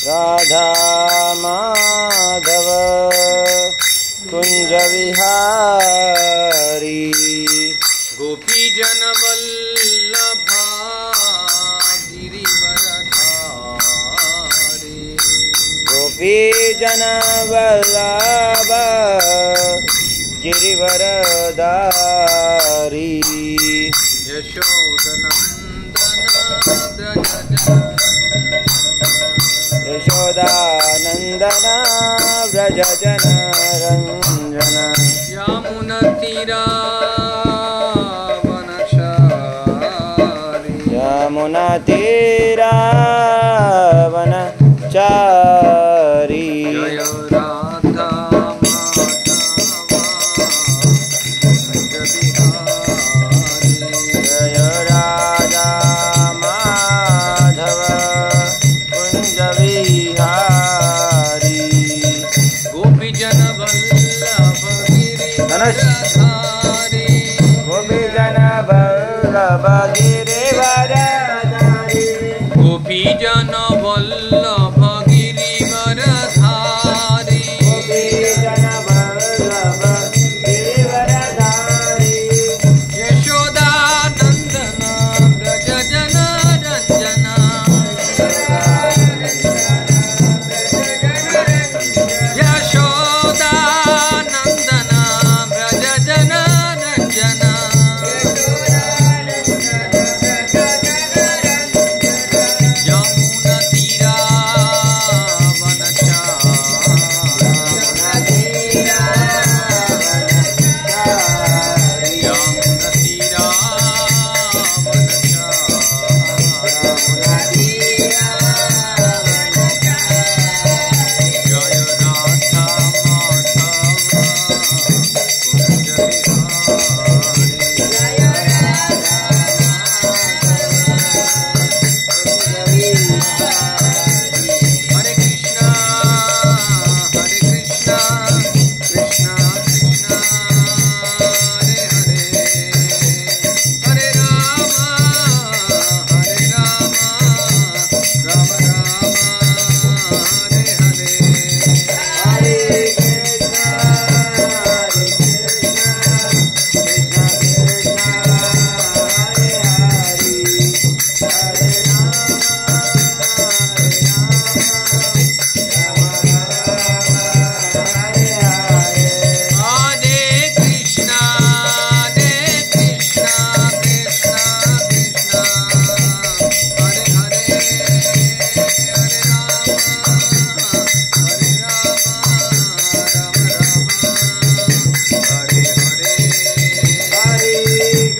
राधा माधव कुंज विहारी गोपी जन वल्लभा गिरिवरधारी गोपी जन वल्लभ गिरिवरधारी यशोदानंदन व्रज जन रंजन यमुना तीरा वनचारी जय राधा जय राधा माधव कुंज विहारी गोपी जन वल्लभ गिरिवरधारी गोपी जन वल्लभ गिरिवरधारी गोपी जन वल्लभ गिरिवरधारी गोपी जन वल्लभ गिरिवरधारी यशोदानंदन व्रज जन रंजन यशोदानंदन व्रज जन रंजन यमुना तीरा यमुना तीरा जय राधा हरे कृष्णा कृष्णा कृष्णा हरे हरे हरे राम राम राम हरे हरे हरे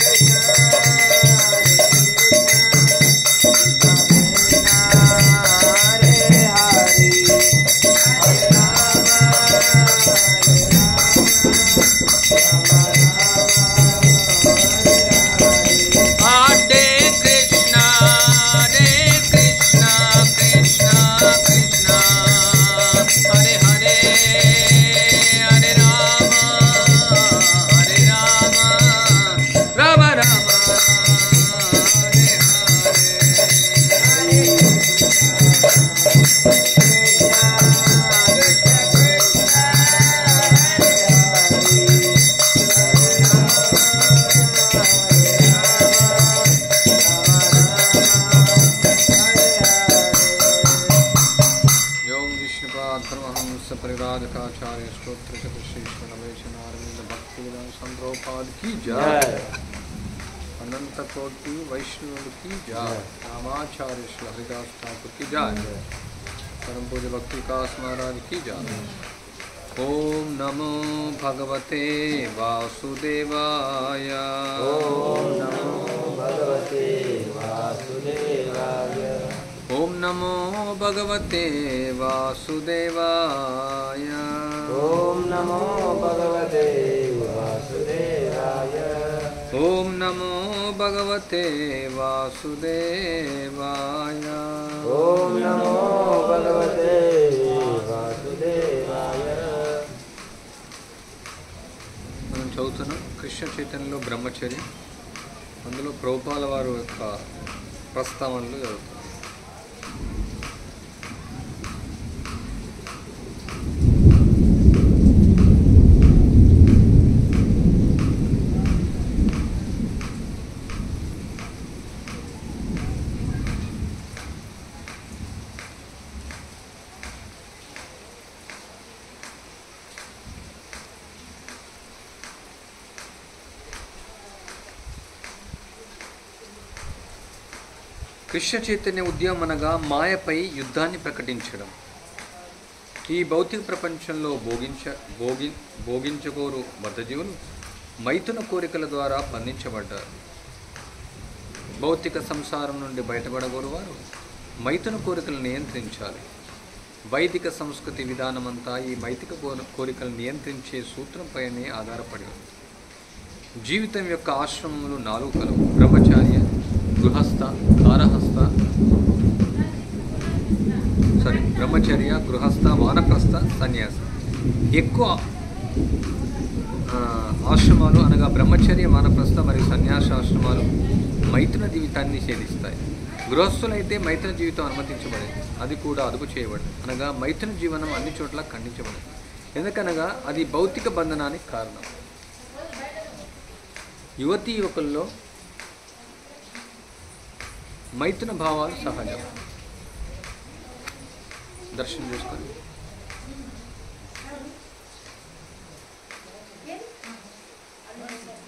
कृष्णा कृष्णा कृष्णा हरे हरे हरे राम राम राम हरे हरे हरे कृष्णा कृष्णा कृष्णा हरे हरे हरे राम राम राम हरे हरे यों विष्णुपाद परमहंस परिव्राजकाचार्य स्तोत्र चतुश्रेष्ठ नवेश नारविंद भक्ति विधान संद्रोपाद की जय अनंत कोटि वैष्णव की जय रामाचार्य श्री हरिदास ठाकुर की जय परम पूज्य भक्ति विकास महाराज की जय ओम नमो भगवते वासुदेवाय ओम नमो भगवते वासुदेवाय ओम नमो भगवते वासुदेवाय ओम नमो भगवते वासुदेवाय ओम नमो भगवते वासुदेवाय ओम नमो भगवते वासुदेवाय మనం చదువుతున్నాం కృష్ణ చైతన్యంలో బ్రహ్మచర్యం అందులో ప్రభుపాల వారు యొక్క ప్రస్తావనలు చదువుతాం కృష్ణ చైతన్య ఉద్యమం అనగా మాయపై యుద్ధాన్ని ప్రకటించడం. ఈ భౌతిక ప్రపంచంలో భోగించకోరు బద్ధజీవులు మైథున కోరికల ద్వారా బంధించబడ్డారు. భౌతిక సంసారం నుండి బయటపడగోరు వారు మైథున కోరికలు నియంత్రించాలి. వైదిక సంస్కృతి విధానమంతా ఈ మైథిక కోరికలు నియంత్రించే సూత్రంపైనే ఆధారపడి ఉంది. జీవితం యొక్క ఆశ్రమములు 4 కలవు: బ్రహ్మచార్య, గృహస్థ, వానప్రస్థ, సన్యాస. ఎక్కువ ఆశ్రమాలు అనగా బ్రహ్మచర్య, వానప్రస్థ మరియు సన్యాసాశ్రమాలు మైథున జీవితాన్ని నిషేధిస్తాయి. గృహస్థులైతే మైథున జీవితం అనుమతించబడింది, అది కూడా అదుపు చేయబడింది. అనగా మైథున జీవనం అన్ని చోట్ల ఖండించబడింది, ఎందుకనగా అది భౌతిక బంధనానికి కారణం. యువతీ యువకుల్లో మైథున భావాలు సహజం. దర్శనం చేసుకొని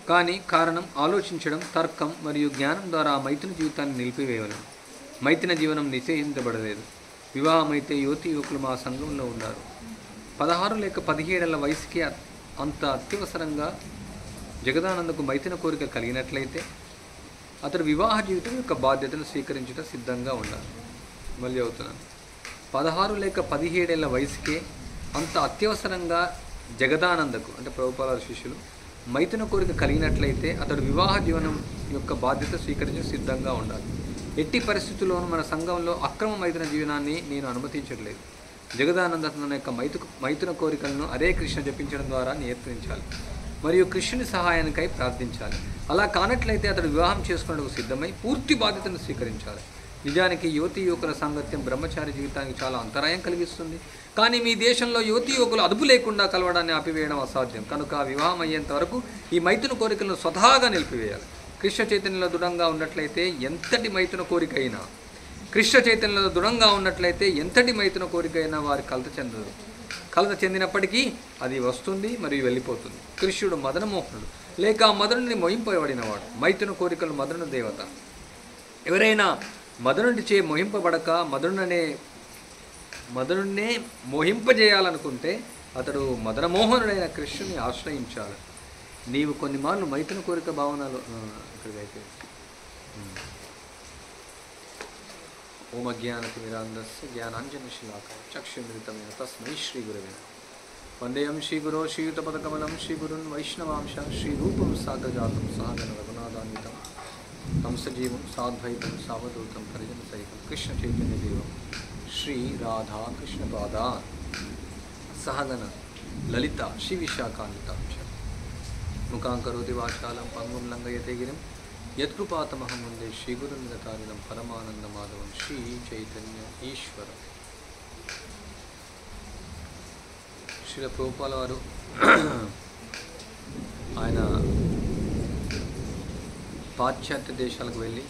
కానీ కారణం ఆలోచించడం, తర్కం మరియు జ్ఞానం ద్వారా ఆ మైథున జీవితాన్ని నిలిపివేయలేం. మైథున జీవనం నిషేధించబడలేదు. వివాహం అయితే యువతీ యువకులు మా సంఘంలో ఉన్నారు. 16 లేక 17 వయసుకి అంత అత్యవసరంగా జగదానందకు మైథున కోరిక కలిగినట్లయితే అతడు వివాహ జీవితం యొక్క బాధ్యతను స్వీకరించడం సిద్ధంగా ఉండాలి. మళ్ళీ అవుతున్నాను. 16 లేక 17 వయసుకే అంత అత్యవసరంగా జగదానందకు అంటే ప్రభుపాద శిష్యులు మైథున కోరిక కలిగినట్లయితే అతడు వివాహ జీవనం యొక్క బాధ్యత స్వీకరించడం సిద్ధంగా ఉండాలి. ఎట్టి పరిస్థితుల్లోనూ మన సంఘంలో అక్రమ మైథున జీవనాన్ని నేను అనుమతించట్లేదు. జగదానంద తన యొక్క మైథున కోరికలను హరే కృష్ణ జపించడం ద్వారా నియంత్రించాలి మరియు కృష్ణుని సహాయానికై ప్రార్థించాలి. అలా కానట్లయితే అతడు వివాహం చేసుకునేందుకు సిద్ధమై పూర్తి బాధ్యతను స్వీకరించాలి. నిజానికి యువతీ యువకుల సాంగత్యం బ్రహ్మచారి జీవితానికి చాలా అంతరాయం కలిగిస్తుంది. కానీ మీ దేశంలో యువతీ యువకులు అదుపు లేకుండా కలవడాన్ని ఆపివేయడం అసాధ్యం. కనుక వివాహం అయ్యేంత వరకు ఈ మైథున కోరికలను స్వతహాగా నిలిపివేయాలి. కృష్ణ చైతన్యంలో దృఢంగా ఉన్నట్లయితే ఎంతటి మైథున కోరికైనా వారి కలత చెందదు. కలత చెందినప్పటికీ అది వస్తుంది మరియు వెళ్ళిపోతుంది. కృష్ణుడు మదనమోహనుడు లేక మదనుని మోహింపబడినవాడు. మైథున కోరికలు మదను దేవత. ఎవరైనా మదనుడిచే మోహింపబడక మదనున్నే మోహింపజేయాలనుకుంటే అతడు మదనమోహనుడైన కృష్ణుని ఆశ్రయించాలి. నీవు కొన్ని మార్లు మైథున కోరిక భావనలు ఇక్కడికైతే ఓం అజ్ఞానతిమిరాంధస్య జ్ఞానాంజనశలాకయ చక్షుర్మిలితమేన తస్మై శ్రీగురవే వందేయం శ్రీగురో శ్రీయుతపదకమలం శ్రీగురున్ వైష్ణవాంశ శ్రీరూపం సాగజాతం సాగన రఘునాథాన్వితం కంసజీవం సాద్వైతం సావధూతం పరిజన సహితం కృష్ణ చైతన్య దేవం శ్రీ రాధా కృష్ణపాద సహగన లలిత శ్రీ విశాఖాన్వితాంశ ముఖాంకరోతి వాచాలం పంగుం లంఘయతే గిరిం యత్కృపాతమహం వందే శ్రీగురునిరతారిణం పరమానంద మాధవం శ్రీ చైతన్య ఈశ్వరం. శ్రీల ప్రభుపాల వారు ఆయన పాశ్చాత్య దేశాలకు వెళ్ళి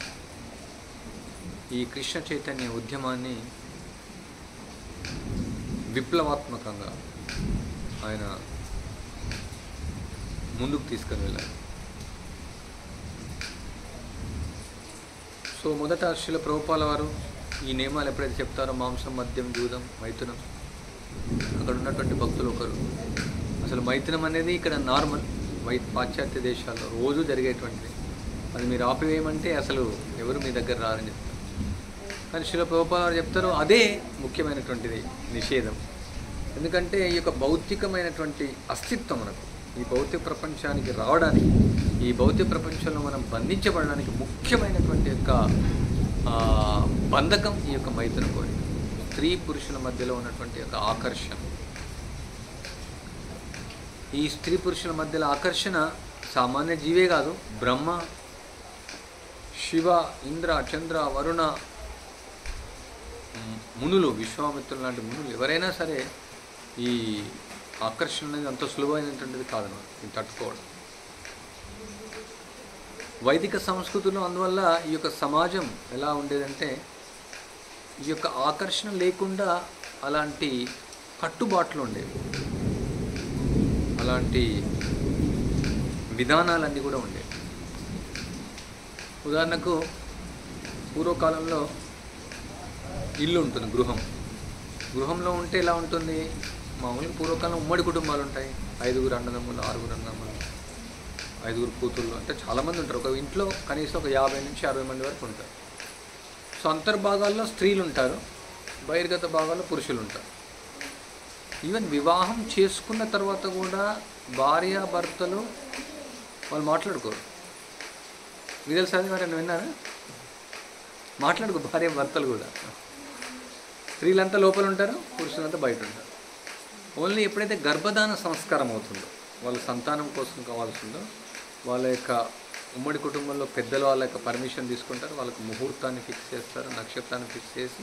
ఈ కృష్ణ చైతన్య ఉద్యమాన్ని విప్లవాత్మకంగా ఆయన ముందుకు తీసుకొని వెళ్ళారు. సో మొదట శ్రీల ప్రభుపాల వారు ఈ నియమాలు ఎప్పుడైతే చెప్తారో మాంసం, మద్యం, జూదం, మైథునం, అక్కడ ఉన్నటువంటి భక్తులు ఒకరు అసలు మైథునం అనేది ఇక్కడ నార్మల్ పాశ్చాత్య దేశాల్లో రోజు జరిగేటువంటిది. అది మీరు ఆపివేయమంటే అసలు ఎవరు మీ దగ్గర రారని చెప్తారు. కానీ శ్రీల ప్రభుపాల వారు చెప్తారు అదే ముఖ్యమైనటువంటిది నిషేధం. ఎందుకంటే ఈ యొక్క భౌతికమైనటువంటి అస్తిత్వం మనకు ఈ భౌతిక ప్రపంచానికి రావడానికి, ఈ భౌతిక ప్రపంచంలో మనం బంధించబడడానికి ముఖ్యమైనటువంటి యొక్క బంధకం ఈ యొక్క మైథున కోరిక. స్త్రీ పురుషుల మధ్యలో ఉన్నటువంటి యొక్క ఆకర్షణ. ఈ స్త్రీ పురుషుల మధ్యలో ఆకర్షణ సామాన్య జీవే కాదు, బ్రహ్మ, శివ, ఇంద్ర, చంద్ర, వరుణ, మునులు, విశ్వామిత్రులు లాంటి మునులు ఎవరైనా సరే ఈ ఆకర్షణ అనేది అంత సులువైనటువంటిది కాదు ఇది తట్టుకోవడం. వైదిక సంస్కృతిలో అందువల్ల ఈ యొక్క సమాజం ఎలా ఉండేదంటే ఈ యొక్క ఆకర్షణ లేకుండా అలాంటి కట్టుబాట్లు ఉండేవి, అలాంటి విధానాలన్నీ కూడా ఉండేవి. ఉదాహరణకు పూర్వకాలంలో ఇల్లు ఉంటుంది, గృహంలో ఉంటే ఎలా ఉంటుంది? మామూలుగా పూర్వకాలం ఉమ్మడి కుటుంబాలు ఉంటాయి, 5 అన్నదమ్ములు, 6 అన్నదమ్ములు, 5 కూతుళ్ళు, అంటే చాలామంది ఉంటారు. ఒక ఇంట్లో కనీసం ఒక 50 నుంచి 60 మంది వరకు ఉంటారు. సో అంతర్భాగాల్లో స్త్రీలు ఉంటారు, బహిర్గత భాగాల్లో పురుషులు ఉంటారు. ఈవెన్ వివాహం చేసుకున్న తర్వాత కూడా భార్యాభర్తలు వాళ్ళు మాట్లాడుకోరు. మీకు తెలుసా? మరి విన్నారా? మాట్లాడుకో భార్యాభర్తలు కూడా. స్త్రీలంతా లోపల ఉంటారు, పురుషులంతా బయట ఉంటారు. ఓన్లీ ఎప్పుడైతే గర్భధాన సంస్కారం అవుతుందో, వాళ్ళ సంతానం కోసం కావాల్సిందో, వాళ్ళ యొక్క ఉమ్మడి కుటుంబంలో పెద్దల వాళ్ళ యొక్క పర్మిషన్ తీసుకుంటారు, వాళ్ళకి ముహూర్తాన్ని ఫిక్స్ చేస్తారు, నక్షత్రాన్ని ఫిక్స్ చేసి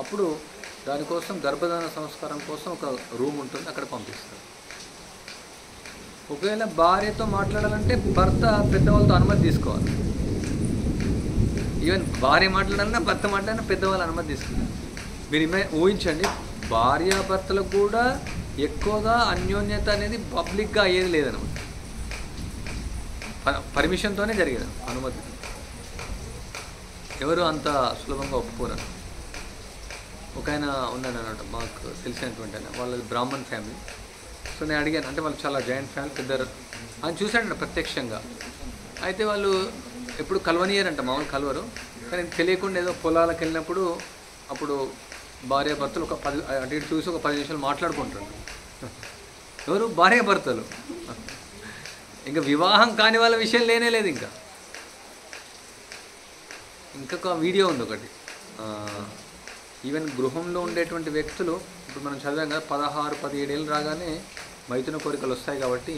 అప్పుడు దానికోసం గర్భధాన సంస్కారం కోసం ఒక రూమ్ ఉంటుంది, అక్కడ పంపిస్తారు. ఒకవేళ భార్యతో మాట్లాడాలంటే భర్త పెద్దవాళ్ళతో అనుమతి తీసుకోవాలి. ఈవెన్ భార్య మాట్లాడాలన్నా భర్త మాట్లాడినా పెద్దవాళ్ళ అనుమతి తీసుకుంటారు. మీరు ఊహించండి, భార్యాభర్తలకు కూడా ఎక్కువగా అన్యోన్యత అనేది పబ్లిక్గా అయ్యేది లేదనమాట. పర్మిషన్తోనే జరిగేది, అనుమతి. ఎవరు అంత సులభంగా ఒప్పుకోరు. ఒక ఆయన ఉన్నాడు అన్నమాట, మాకు తెలిసినటువంటి ఆయన, వాళ్ళది బ్రాహ్మణ్ ఫ్యామిలీ. సో నేను అడిగాను, అంటే వాళ్ళు చాలా జాయింట్ ఫ్యామిలీ, పెద్దరు. ఆయన చూశాడంట ప్రత్యక్షంగా. అయితే వాళ్ళు ఎప్పుడు కలవనియరంట, మామూలు కలవరు, కానీ తెలియకుండా ఏదో పొలాలకు వెళ్ళినప్పుడు అప్పుడు భార్యాభర్తలు ఒక 10 అటు ఇటు చూసి ఒక 10 నిమిషాలు మాట్లాడుకుంటారు. ఎవరు? భార్యాభర్తలు. ఇంకా వివాహం కాని వాళ్ళ విషయం లేనే లేదు. ఇంకొక వీడియో ఉంది ఒకటి. ఈవెన్ గృహంలో ఉండేటువంటి వ్యక్తులు, ఇప్పుడు మనం చదివాం కదా, 16, 17 ఏళ్ళు రాగానే మైథున కోరికలు వస్తాయి. కాబట్టి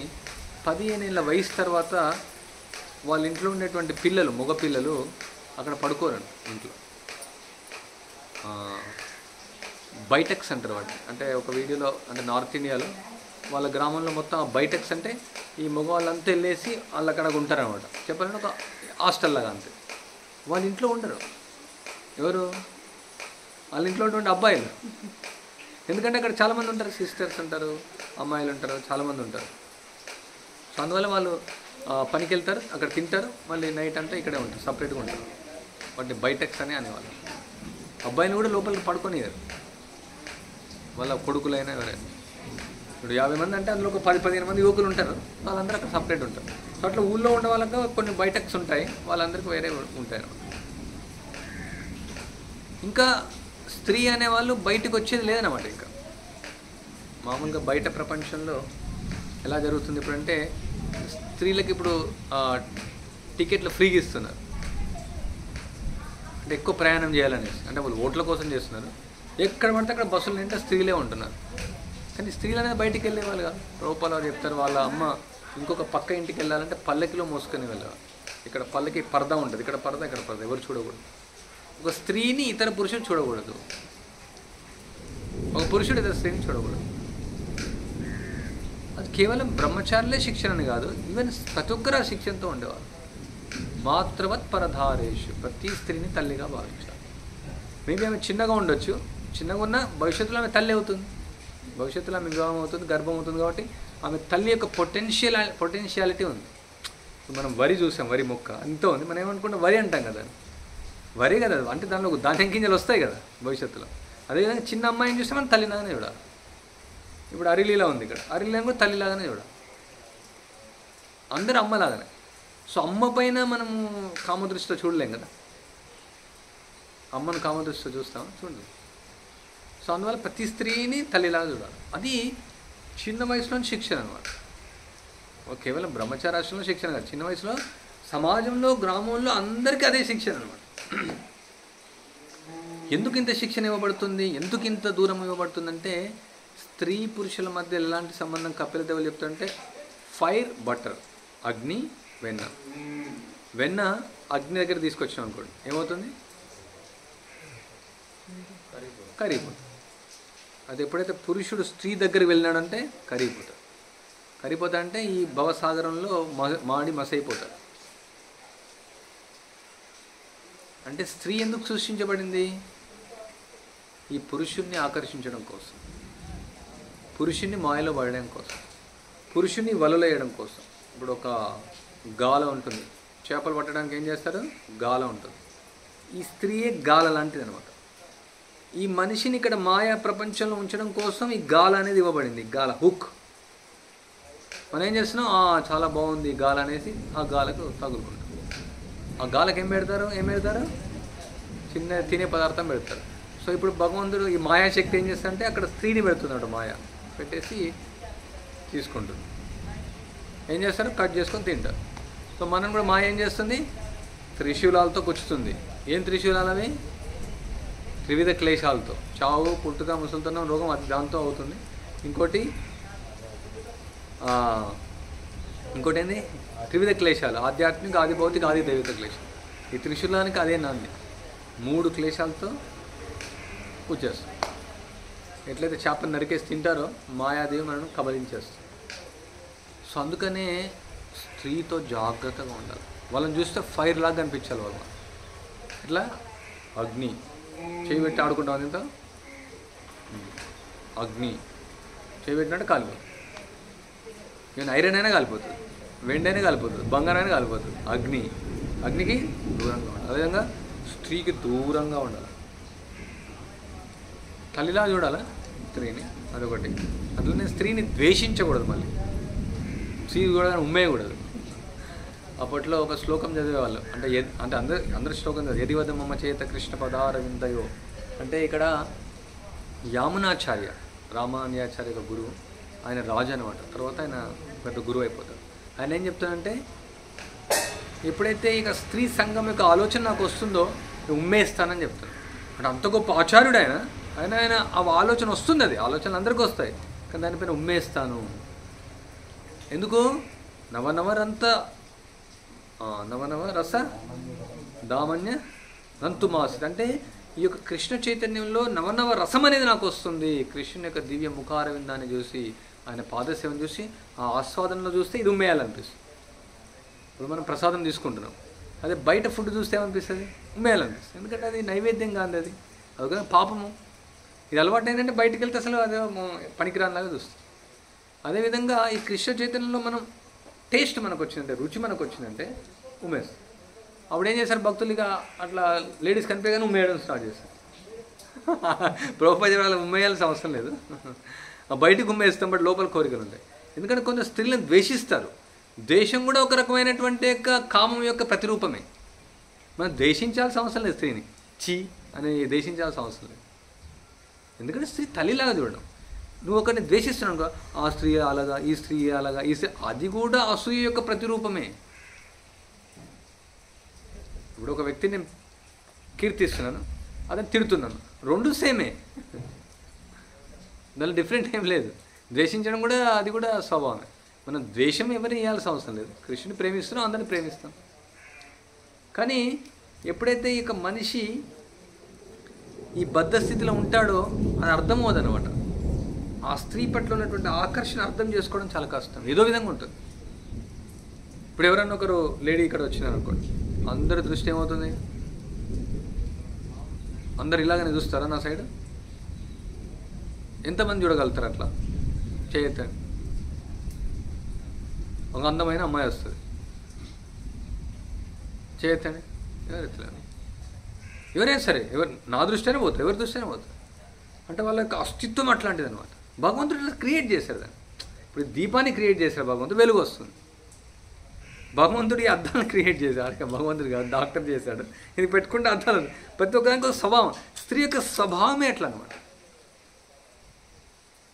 15 ఏళ్ళ వయసు తర్వాత వాళ్ళ ఇంట్లో ఉండేటువంటి పిల్లలు, మగ పిల్లలు అక్కడ పడుకోరండి ఇంట్లో. బైటెక్స్ అంటారు వాటిని. అంటే ఒక వీడియోలో, అంటే నార్త్ ఇండియాలో వాళ్ళ గ్రామంలో మొత్తం బైటెక్స్ అంటే ఈ మగవాళ్ళంతా వెళ్ళేసి వాళ్ళు అక్కడ ఉంటారనమాట. చెప్పాలంటే ఒక హాస్టల్ లాగా అంతే. వాళ్ళ ఇంట్లో ఉండరు. ఎవరు? వాళ్ళ ఇంట్లో ఉన్నటువంటి అబ్బాయిలు. ఎందుకంటే అక్కడ చాలామంది ఉంటారు, సిస్టర్స్ ఉంటారు, అమ్మాయిలు ఉంటారు, చాలామంది ఉంటారు. సో అందువల్ల వాళ్ళు పనికి వెళ్తారు, అక్కడ తింటారు, మళ్ళీ నైట్ అంతా ఇక్కడే ఉంటారు, సపరేట్గా ఉంటారు. వాటిని బైటెక్స్ అని అనేవాళ్ళు. అబ్బాయిని కూడా లోపలికి పడుకొనియారు, వాళ్ళ కొడుకులైనా ఎవరైనా. ఇప్పుడు 50 మంది అంటే అందులో ఒక 10-15 మంది యువకులు ఉంటారు, వాళ్ళందరూ అక్కడ సపరేట్ ఉంటారు. సో అట్లా ఊళ్ళో ఉండే వాళ్ళకు కొన్ని బైటెక్స్ ఉంటాయి, వాళ్ళందరికీ వేరే ఉంటాయి. ఇంకా స్త్రీ అనేవాళ్ళు బయటకు వచ్చేది లేదన్నమాట. ఇంకా మామూలుగా బయట ప్రపంచంలో ఎలా జరుగుతుంది ఇప్పుడంటే, స్త్రీలకు ఇప్పుడు టికెట్లు ఫ్రీగా ఇస్తున్నారు. అంటే ఎక్కువ ప్రయాణం చేయాలనేసి, అంటే వాళ్ళు ఓట్ల కోసం చేస్తున్నారు. ఎక్కడ పడితే అక్కడ బస్సులు నింటే స్త్రీలే ఉంటున్నారు. కానీ స్త్రీలు అనేది బయటికి వెళ్ళేవాళ్ళు కాదు. రూపాయలు వారు చెప్తారు, వాళ్ళ అమ్మ ఇంకొక పక్క ఇంటికి వెళ్ళాలంటే పల్లకిలో మోసుకొని వెళ్ళేవాళ్ళు. ఇక్కడ పల్లకి పరదా ఉంటుంది, ఇక్కడ పరదా, ఇక్కడ పరదా, ఎవరు చూడకూడదు. ఒక స్త్రీని ఇతర పురుషుడు చూడకూడదు, ఒక పురుషుడు ఇతర స్త్రీని చూడకూడదు. అది కేవలం బ్రహ్మచారులే శిక్షణ అని కాదు, ఈవెన్ ప్రతి ఒక్కరు ఆ శిక్షణతో ఉండేవారు. మాతృవత్ పరధారేషు, ప్రతి స్త్రీని తల్లిగా భావించాలి. మేబీ ఆమె చిన్నగా ఉండొచ్చు, చిన్నగా ఉన్న భవిష్యత్తులో ఆమె తల్లి అవుతుంది, భవిష్యత్తులో ఆమె వివాహం అవుతుంది, గర్భం అవుతుంది. కాబట్టి ఆమె తల్లి యొక్క పొటెన్షియాలిటీ ఉంది. మనం వరి చూసాం, వరి మొక్క అంతా ఉంది. మనం ఏమనుకుంటాం, వరి అంటాం కదా, వరి కదా, అంటే దానిలో ధాన్యం గింజలు వస్తాయి కదా భవిష్యత్తులో. అదేవిధంగా చిన్న అమ్మాయిని చూస్తే మనం తల్లిలాగానే చూడాలి. ఇప్పుడు అరిలీలా ఉంది, ఇక్కడ అరిలీలా కూడా తల్లిలాగానే చూడాలి, అందరూ అమ్మలాగానే. సో అమ్మ పైన మనము కామదృష్టితో చూడలేం కదా, అమ్మను కామదృష్టితో చూస్తాం, చూడలేదు. సో అందువల్ల ప్రతి స్త్రీని తల్లిలాగా చూడాలి. అది చిన్న వయసులోని శిక్షణ అనమాట. కేవలం బ్రహ్మచారాశ్రంలో శిక్షణ కాదు, చిన్న వయసులో సమాజంలో, గ్రామంలో అందరికీ అదే శిక్షణ అనమాట. ఎందుకు ఇంత శిక్షణ ఇవ్వబడుతుంది, ఎందుకు ఇంత దూరం ఇవ్వబడుతుందంటే, స్త్రీ పురుషుల మధ్య ఎలాంటి సంబంధం కపిల దేవులు చెప్తుంటే, ఫైర్ బటర్, అగ్ని వెన్న. వెన్న అగ్ని దగ్గర తీసుకొచ్చాం అనుకోండి, ఏమవుతుంది? కరిగిపోతుంది. అది ఎప్పుడైతే పురుషుడు స్త్రీ దగ్గరికి వెళ్ళినాడంటే కరిగిపోతాడు. కరిగిపోతా అంటే ఈ భవసాగరంలో మాడి మసైపోతాడు. అంటే స్త్రీ ఎందుకు సృష్టించబడింది? ఈ పురుషుణ్ణి ఆకర్షించడం కోసం, పురుషుణ్ణి మాయలో పడడం కోసం, పురుషుణ్ణి వలలో వేయడం కోసం. ఇప్పుడు ఒక గాల ఉంటుంది, చేపలు పట్టడానికి ఏం చేస్తారు? గాల ఉంటుంది. ఈ స్త్రీయే గాల లాంటిది అనమాట. ఈ మనిషిని ఇక్కడ మాయా ప్రపంచంలో ఉంచడం కోసం ఈ గాల అనేది ఇవ్వబడింది. గాల హుక్. మనం ఏం చేస్తున్నాం, చాలా బాగుంది గాల అనేసి ఆ గాలకు తగులుకుంటాం. ఆ గాలకు ఏం పెడతారు, చిన్న తినే పదార్థం పెడతారు. సో ఇప్పుడు భగవంతుడు ఈ మాయాశక్తి ఏం చేస్తారంటే అక్కడ స్త్రీని పెడుతున్నాడు. మాయ పెట్టేసి తీసుకుంటుంది. ఏం చేస్తారు, కట్ చేసుకొని తింటారు. సో మనం కూడా మాయ ఏం చేస్తుంది, త్రిశూలాలతో గుచ్చుతుంది. ఏం త్రిశూలాలు అవి? త్రివిధ క్లేశాలతో. చావు, పుట్టుక, ముసలితనం, రోగం అది దాంతో అవుతుంది. ఇంకోటి ఏంది, త్రివిధ క్లేశాలు, ఆధ్యాత్మిక, ఆది భౌతిక, ఆది దైవిక క్లేశాలు. ఈ త్రిశూలానికి అదే నాంది. 3 క్లేశాలతో కూర్చేస్తాం. ఎట్లయితే చేపను నరికేసి తింటారో మాయాదేవి మనం కబలించేస్తాం. సో అందుకనే స్త్రీతో జాగ్రత్తగా ఉండాలి. వాళ్ళని చూస్తే ఫైర్ లాగా కనిపించాలి. వాళ్ళ ఇట్లా అగ్ని చేయి పెట్టి ఆడుకుంటాం. ఇంత అగ్ని చేయి పెట్టినట్టు కాలిపోతుంది. ఈవెన్ ఐరన్ అయినా కాలిపోతుంది, వెండి అయినా కాలిపోతుంది, బంగారం అయినా కాలిపోతుంది. అగ్నికి దూరంగా ఉండాలి. అదేవిధంగా స్త్రీకి దూరంగా ఉండాలి. తల్లిలా చూడాలా స్త్రీని, అదొకటి. అట్లనే స్త్రీని ద్వేషించకూడదు. మళ్ళీ స్త్రీ కూడా ఉమ్మేయకూడదు. అప్పట్లో ఒక శ్లోకం చదివేవాళ్ళు. అంటే అందరు శ్లోకం చదివారు. యదివద మమ చేత కృష్ణ పదారవిందయో. అంటే ఇక్కడ యామునాచార్య, రామాన్యాచార్య ఒక గురువు, ఆయన రాజు అనమాట. తర్వాత ఆయన పెద్ద గురువు అయిపోతాడు. ఆయన ఏం చెప్తాడంటే, ఎప్పుడైతే ఇక స్త్రీ సంఘం యొక్క ఆలోచన నాకు వస్తుందో ఉమ్మేస్తానని చెప్తాను. అంటే అంత గొప్ప ఆచార్యుడు ఆయన ఆ ఆలోచన వస్తుంది. అది ఆలోచనలు అందరికీ వస్తాయి, కానీ దానిపైన ఉమ్మేస్తాను. ఎందుకు? నవ రస దామన్య నంతుమాసి. అంటే ఈ యొక్క కృష్ణ చైతన్యంలో నవనవ రసం అనేది నాకు వస్తుంది. కృష్ణుని యొక్క దివ్య ముఖారవిందాన్ని చూసి, ఆయన పాదసేవను చూసి, ఆ ఆస్వాదనలో చూస్తే ఇది ఉమ్మేయాలనిపిస్తుంది. ఇప్పుడు మనం ప్రసాదం తీసుకుంటున్నాం, అదే బయట ఫుడ్ చూస్తే ఏమనిపిస్తుంది, ఉమ్మేయాలనిపిస్తుంది. ఎందుకంటే అది నైవేద్యం కాదు, అది ఒక పాపము. ఇది అలవాటు ఏంటంటే బయటికి వెళ్తే అసలు అదే పనికిరానిలాగా చూస్తుంది. అదేవిధంగా ఈ కృష్ణ చైతన్యంలో మనం టేస్ట్ మనకు వచ్చిందంటే, రుచి మనకు వచ్చిందంటే ఉమ్మేస్తాం. అప్పుడు ఏం చేస్తారు భక్తులు, ఇక అట్లా లేడీస్ కనిపించగానే ఉమ్మేయడం స్టార్ట్ చేస్తారు. ప్రభుపాద వాళ్ళకి ఉమ్మేయాల్సిన అవసరం లేదు, బయటకు ఉమ్మేస్తాం. బట్ లోపల కోరికలు ఉంటాయి. ఎందుకంటే కొందరు స్త్రీలను ద్వేషిస్తారు. ద్వేషం కూడా ఒక రకమైనటువంటి కామం యొక్క ప్రతిరూపమే. మనం ద్వేషించాల్సిన అవసరం లేదు స్త్రీని. చీ అని ద్వేషించాల్సిన అవసరం లేదు. ఎందుకంటే స్త్రీ తల్లిలాగా చూడడం. నువ్వు ఒకరిని ద్వేషిస్తున్నావు, ఆ స్త్రీ అలాగా, ఈ స్త్రీ అలాగా, ఈ స్త్రీ, అది కూడా అసూయ యొక్క ప్రతిరూపమే. ఇప్పుడు ఒక వ్యక్తిని నేను కీర్తిస్తున్నాను, అదని తిడుతున్నాను, రెండు సేమే. దానిలో డిఫరెంట్ ఏం లేదు. ద్వేషించడం కూడా అది కూడా స్వభావమే. మనం ద్వేషం ఎవరిని ఇవ్వాల్సిన అవసరం లేదు. కృష్ణుని ప్రేమిస్తున్నాం, అందరిని ప్రేమిస్తాం. కానీ ఎప్పుడైతే ఇక మనిషి ఈ బద్ధ స్థితిలో ఉంటాడో అది అర్థమవుదనమాట. ఆ స్త్రీ పట్ల ఉన్నటువంటి ఆకర్షణ అర్థం చేసుకోవడం చాలా కష్టం. ఏదో విధంగా ఉంటుంది. ఇప్పుడు ఎవరన్నా ఒకరు లేడీ ఇక్కడ వచ్చినారనుకోండి, అందరి దృష్టి ఏమవుతుంది, అందరు ఇలాగనే చూస్తారా నా సైడ్? ఎంతమంది చూడగలుగుతారు అట్లా? చేయొద్దండి. ఒక అందమైన అమ్మాయి వస్తుంది, చేయొద్దండి. ఎవరైనా సరే, నా దృష్టినే పోతారు, ఎవరి దృష్టినే పోతారు. అంటే వాళ్ళ యొక్క అస్తిత్వం అట్లాంటిది అనమాట. భగవంతుడు ఇట్లా క్రియేట్ చేశారు దాన్ని. ఇప్పుడు దీపాన్ని క్రియేట్ చేశారు భగవంతుడు, వెలుగు వస్తుంది. భగవంతుడు ఈ అద్దాలను క్రియేట్ చేశాడు, భగవంతుడు కాదు, డాక్టర్ చేశాడు. ఇది పెట్టుకుంటే అద్దాలు, ప్రతి ఒక్కదానికి ఒక స్వభావం. స్త్రీ యొక్క స్వభావమే అట్లా అనమాట.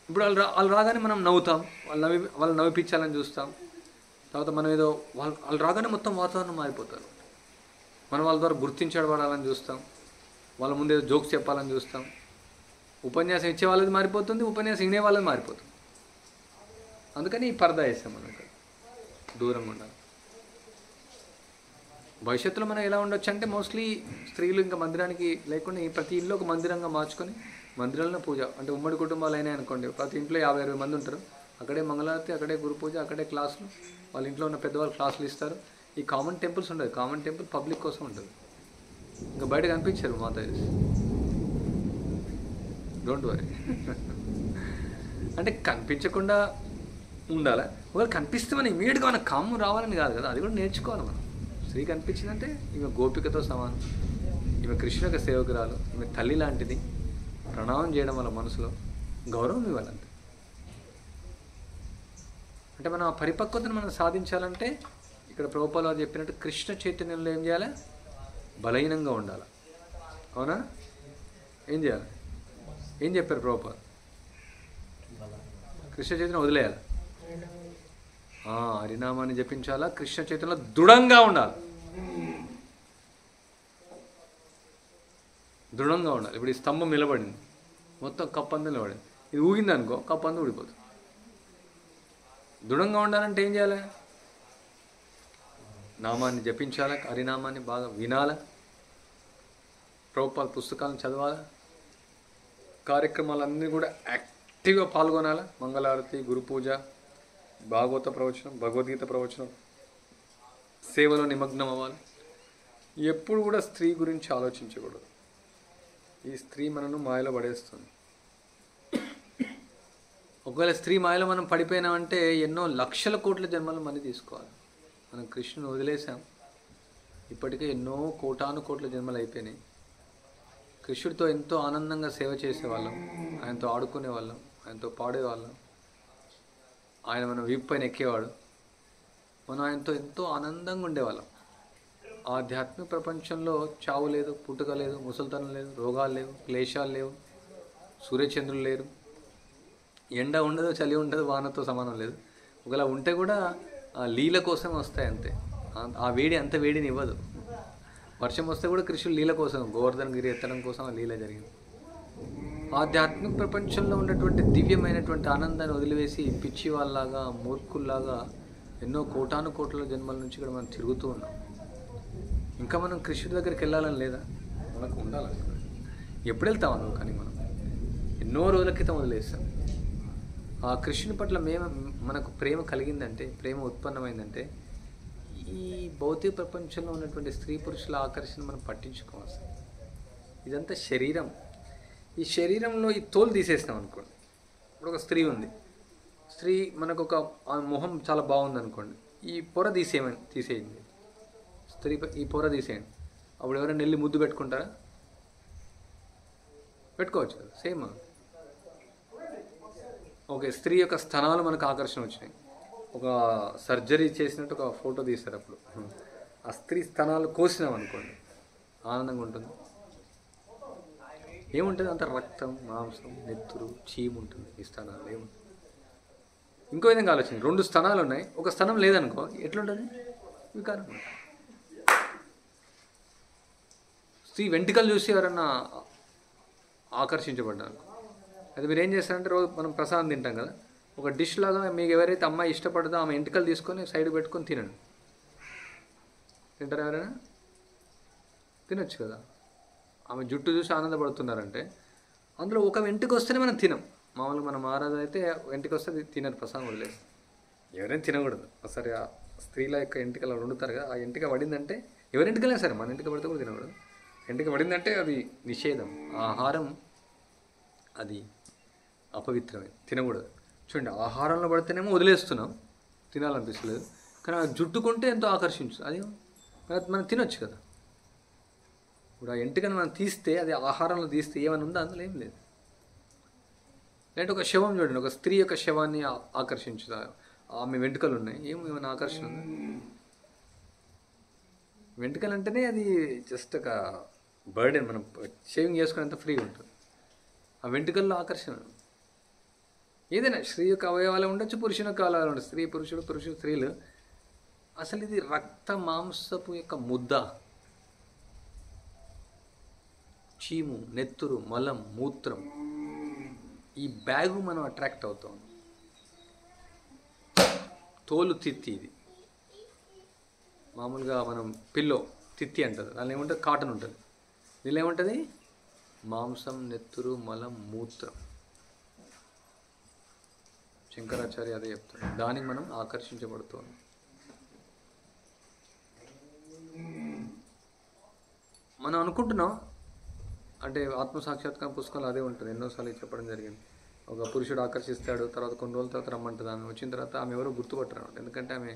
ఇప్పుడు వాళ్ళు రాగానే మనం నవ్వుతాం, వాళ్ళు నవ్విపించాలని చూస్తాం. తర్వాత మనం ఏదో వాళ్ళు రాగానే మొత్తం వాతావరణం మారిపోతారు. మనం వాళ్ళ ద్వారా గుర్తించబడాలని చూస్తాం, వాళ్ళ ముందు ఏదో జోక్స్ చెప్పాలని చూస్తాం. ఉపన్యాసం ఇచ్చే వాళ్ళది మారిపోతుంది, ఉపన్యాసం వినే వాళ్ళది మారిపోతుంది. అందుకని ఈ పరదా వేస్తాం మనం, ఇక్కడ దూరంగా ఉండాలి. భవిష్యత్తులో మనం ఎలా ఉండొచ్చు అంటే, మోస్ట్లీ స్త్రీలు ఇంకా మందిరానికి లేకుండా ప్రతి ఇల్లు ఒక మందిరంగా మార్చుకొని మందిరంలో పూజ. అంటే ఉమ్మడి కుటుంబాలు అయినాయి అనుకోండి, ప్రతి ఇంట్లో 50-60 మంది ఉంటారు. అక్కడే మంగళారతి, అక్కడే గురు పూజ, అక్కడే క్లాసులు. వాళ్ళ ఇంట్లో ఉన్న పెద్దవాళ్ళు క్లాసులు ఇస్తారు. ఈ కామన్ టెంపుల్స్ ఉండదు. కామన్ టెంపుల్ పబ్లిక్ కోసం ఉంటుంది. ఇంకా బయట కనిపించారు మాతాజీ, డోంట్ వరీ. అంటే కనిపించకుండా ఉండాలా? ఒకవేళ కనిపిస్తే మనం ఇమీడియట్గా మన కామం రావాలని కాదు కదా, అది కూడా నేర్చుకోవాలి మనం. స్త్రీ కనిపించిందంటే ఇంకా గోపికతో సమానం. ఈమె కృష్ణ యొక్క సేవకురాలు, ఈమె తల్లి లాంటిది, ప్రణామం చేయడం వల్ల మనసులో గౌరవం ఇవ్వాలంతే. అంటే మనం ఆ పరిపక్వతను మనం సాధించాలంటే ఇక్కడ ప్రభుపాల వారు చెప్పినట్టు కృష్ణ చైతన్యంలో ఏం చేయాలి? బలహీనంగా ఉండాలి. అవునా? ఏం చేయాలి? ఏం చెప్పారు ప్రభుపాద? కృష్ణ చైతన్యం వదిలేయాలి, హరినామాన్ని జపించాలా, కృష్ణ చైతన్యంలో దృఢంగా ఉండాలి. దృఢంగా ఉండాలి. ఇప్పుడు ఈ స్తంభం నిలబడింది, మొత్తం కప్పంతా నిలబడింది, ఇది ఊగింది అనుకో కప్పంతా ఊడిపోతుంది. దృఢంగా ఉండాలంటే ఏం చేయాలి? నామాన్ని జపించాలా, హరినామాన్ని బాగా వినాలా, ప్రభుపాద పుస్తకాలను చదవాలా, కార్యక్రమాలన్నీ కూడా యాక్టివ్గా పాల్గొనాలా. మంగళారతి, గురు పూజ, భాగవత ప్రవచనం, భగవద్గీత ప్రవచనం, సేవలో నిమగ్నం అవ్వాలి. ఎప్పుడు కూడా స్త్రీ గురించి ఆలోచించకూడదు. ఈ స్త్రీ మనను మాయలో పడేస్తుంది. ఒకవేళ స్త్రీ మాయలో మనం పడిపోయినామంటే ఎన్నో లక్షల కోట్ల జన్మలు మళ్ళీ తీసుకోవాలి. మనం కృష్ణుని వదిలేసాం, ఇప్పటికే ఎన్నో కోటాను కోట్ల జన్మలు అయిపోయినాయి. కృష్ణుడితో ఎంతో ఆనందంగా సేవ చేసేవాళ్ళం, ఆయనతో ఆడుకునేవాళ్ళం, ఆయనతో పాడేవాళ్ళం, ఆయన మనం వీపు పైన ఎక్కేవాడు, మనం ఆయనతో ఎంతో ఆనందంగా ఉండేవాళ్ళం. ఆధ్యాత్మిక ప్రపంచంలో చావు లేదు, పుట్టుక లేదు, ముసలితనం లేదు, రోగాలు లేవు, క్లేశాలు లేవు, సూర్యచంద్రులు లేరు, ఎండ ఉండదు, చలి ఉండదు, వానతో సమానం లేదు. ఒకవేళ ఉంటే కూడా ఆ లీల కోసం వస్తాయి అంతే. ఆ వేడి అంత వేడిని ఇవ్వదు. వర్షం వస్తే కూడా కృష్ణుడు లీల కోసం, గోవర్ధన్ గిరి ఎత్తడం కోసం ఆ లీల జరిగింది. ఆధ్యాత్మిక ప్రపంచంలో ఉన్నటువంటి దివ్యమైనటువంటి ఆనందాన్ని వదిలివేసి పిచ్చి వాళ్ళలాగా, మూర్ఖుల్లాగా ఎన్నో కోటాను కోట్ల జన్మల నుంచి ఇక్కడ మనం తిరుగుతూ ఉన్నాం. ఇంకా మనం కృష్ణుడి దగ్గరికి వెళ్ళాలని లేదా? మనకు ఉండాలని. ఎప్పుడు వెళ్తాం నువ్వు? కానీ మనం ఎన్నో రోజుల క్రితం వదిలేస్తాం. ఆ కృష్ణుని పట్ల మనకు ప్రేమ కలిగిందంటే, ప్రేమ ఉత్పన్నమైందంటే, ఈ భౌతిక ప్రపంచంలో ఉన్నటువంటి స్త్రీ పురుషుల ఆకర్షణ మనం పట్టించుకోవాలి. ఇదంతా శరీరం. ఈ శరీరంలో ఈ తోలు తీసేసినాం అనుకోండి. ఇప్పుడు ఒక స్త్రీ ఉంది, స్త్రీ మనకు ఒక మొహం చాలా బాగుంది అనుకోండి, ఈ పొర తీసేయండి. స్త్రీ ఈ పొర తీసేయండి. అప్పుడు ఎవరైనా వెళ్ళి ముద్దు పెట్టుకుంటారా? పెట్టుకోవచ్చు కదా. సేమ్. ఓకే, స్త్రీ యొక్క స్థనాలు మనకు ఆకర్షణ వచ్చినాయి. ఒక సర్జరీ చేసినట్టు ఒక ఫోటో తీస్తారు. అప్పుడు ఆ స్త్రీ స్థనాలు కోసినాం అనుకోండి, ఆనందంగా ఉంటుంది. ఏముంటుంది? అంత రక్తం, మాంసం, నెత్తురు, చీము ఉంటుంది. ఈ స్థనాలు ఏముంటుంది? ఇంకో విధంగా ఆలోచన, 2 స్థనాలు ఉన్నాయి, ఒక స్థనం లేదనుకో, ఎట్లుంటుంది? వికారం. స్త్రీ వెంట్రుకలు చూసి ఎవరన్నా ఆకర్షించబడ్డారు. అది మీరు ఏం చేస్తారంటే, రోజు మనం ప్రసాదం తింటాం కదా, ఒక డిష్ లాగా మీకు ఎవరైతే అమ్మాయి ఇష్టపడదో ఆమె వెంట్రుకలు తీసుకొని సైడ్ పెట్టుకొని తినండి. తింటారా ఎవరైనా? తినొచ్చు కదా. ఆమె జుట్టు చూసి ఆనందపడుతున్నారంటే అందులో ఒక వెంట్రుక వస్తేనే మనం తినం. మామూలుగా మనం మహారాజు అయితే వెంట్రుక వస్తే తినరు, ప్రసాదం వదిలేసి. ఎవరైనా తినకూడదు. ఒకసారి ఆ స్త్రీల యొక్క ఎంటికలు వండుతారు కదా, ఆ ఎంటిక పడిందంటే, ఎవరి ఎంటికలే సరే, మన ఇంటికి పడితే కూడా తినకూడదు. ఎంటిక పడిందంటే అది నిషేధం, ఆహారం అది అపవిత్రమే, తినకూడదు. చూడండి, ఆహారంలో పడితేనేమో వదిలేస్తున్నాం, తినాలనిపిస్తలేదు, కానీ ఆ జుట్టుకుంటే ఎంతో ఆకర్షించు, అది మనం తినొచ్చు కదా. ఇప్పుడు ఆ ఎంటికను మనం తీస్తే, అది ఆహారంలో తీస్తే ఏమైనా ఉందా? అందులో ఏం లేదు. లేదంటే ఒక శవం చూడండి, ఒక స్త్రీ యొక్క శవాన్ని ఆకర్షించుతా, ఆమె వెంట్రుకలు ఉన్నాయి, ఏమైనా ఆకర్షణ ఉంది? వెంట్రుకలు అంటేనే అది జస్ట్ ఒక బర్డెన్, మనం షేవింగ్ చేసుకునేంత ఫ్రీగా ఉంటుంది. ఆ వెంట్రుకల్లో ఆకర్షణ ఏదైనా స్త్రీ యొక్క అవయవాలు ఉండొచ్చు, పురుషుని యొక్క అవయవాలు ఉండొచ్చు, స్త్రీ పురుషుడు, పురుషుడు స్త్రీలు. అసలు ఇది రక్త మాంసపు యొక్క ముద్ద. చీము, నెత్తురు, మలం, మూత్రం, ఈ బ్యాగు మనం అట్రాక్ట్ అవుతాం. తోలు తిత్తి, ఇది మామూలుగా మనం పిల్లో తిత్తి అంటారు, దానిలో ఏముంటుంది? కాటన్ ఉంటుంది. దీనిలో ఏముంటుంది? మాంసం, నెత్తురు, మలం, మూత్రం. శంకరాచార్య అదే చెప్తాడు. దానికి మనం ఆకర్షించబడుతున్నాం. మనం అనుకుంటున్నాం అంటే ఆత్మసాక్షాత్కారం పుస్తకాలు అదే ఉంటుంది, ఎన్నోసార్లు చెప్పడం జరిగింది. ఒక పురుషుడు ఆకర్షిస్తాడు, తర్వాత కొన్ని రోజుల తర్వాత రమ్మంటుంది. ఆమె వచ్చిన తర్వాత ఆమె ఎవరో గుర్తుపట్టరు, ఎందుకంటే ఆమె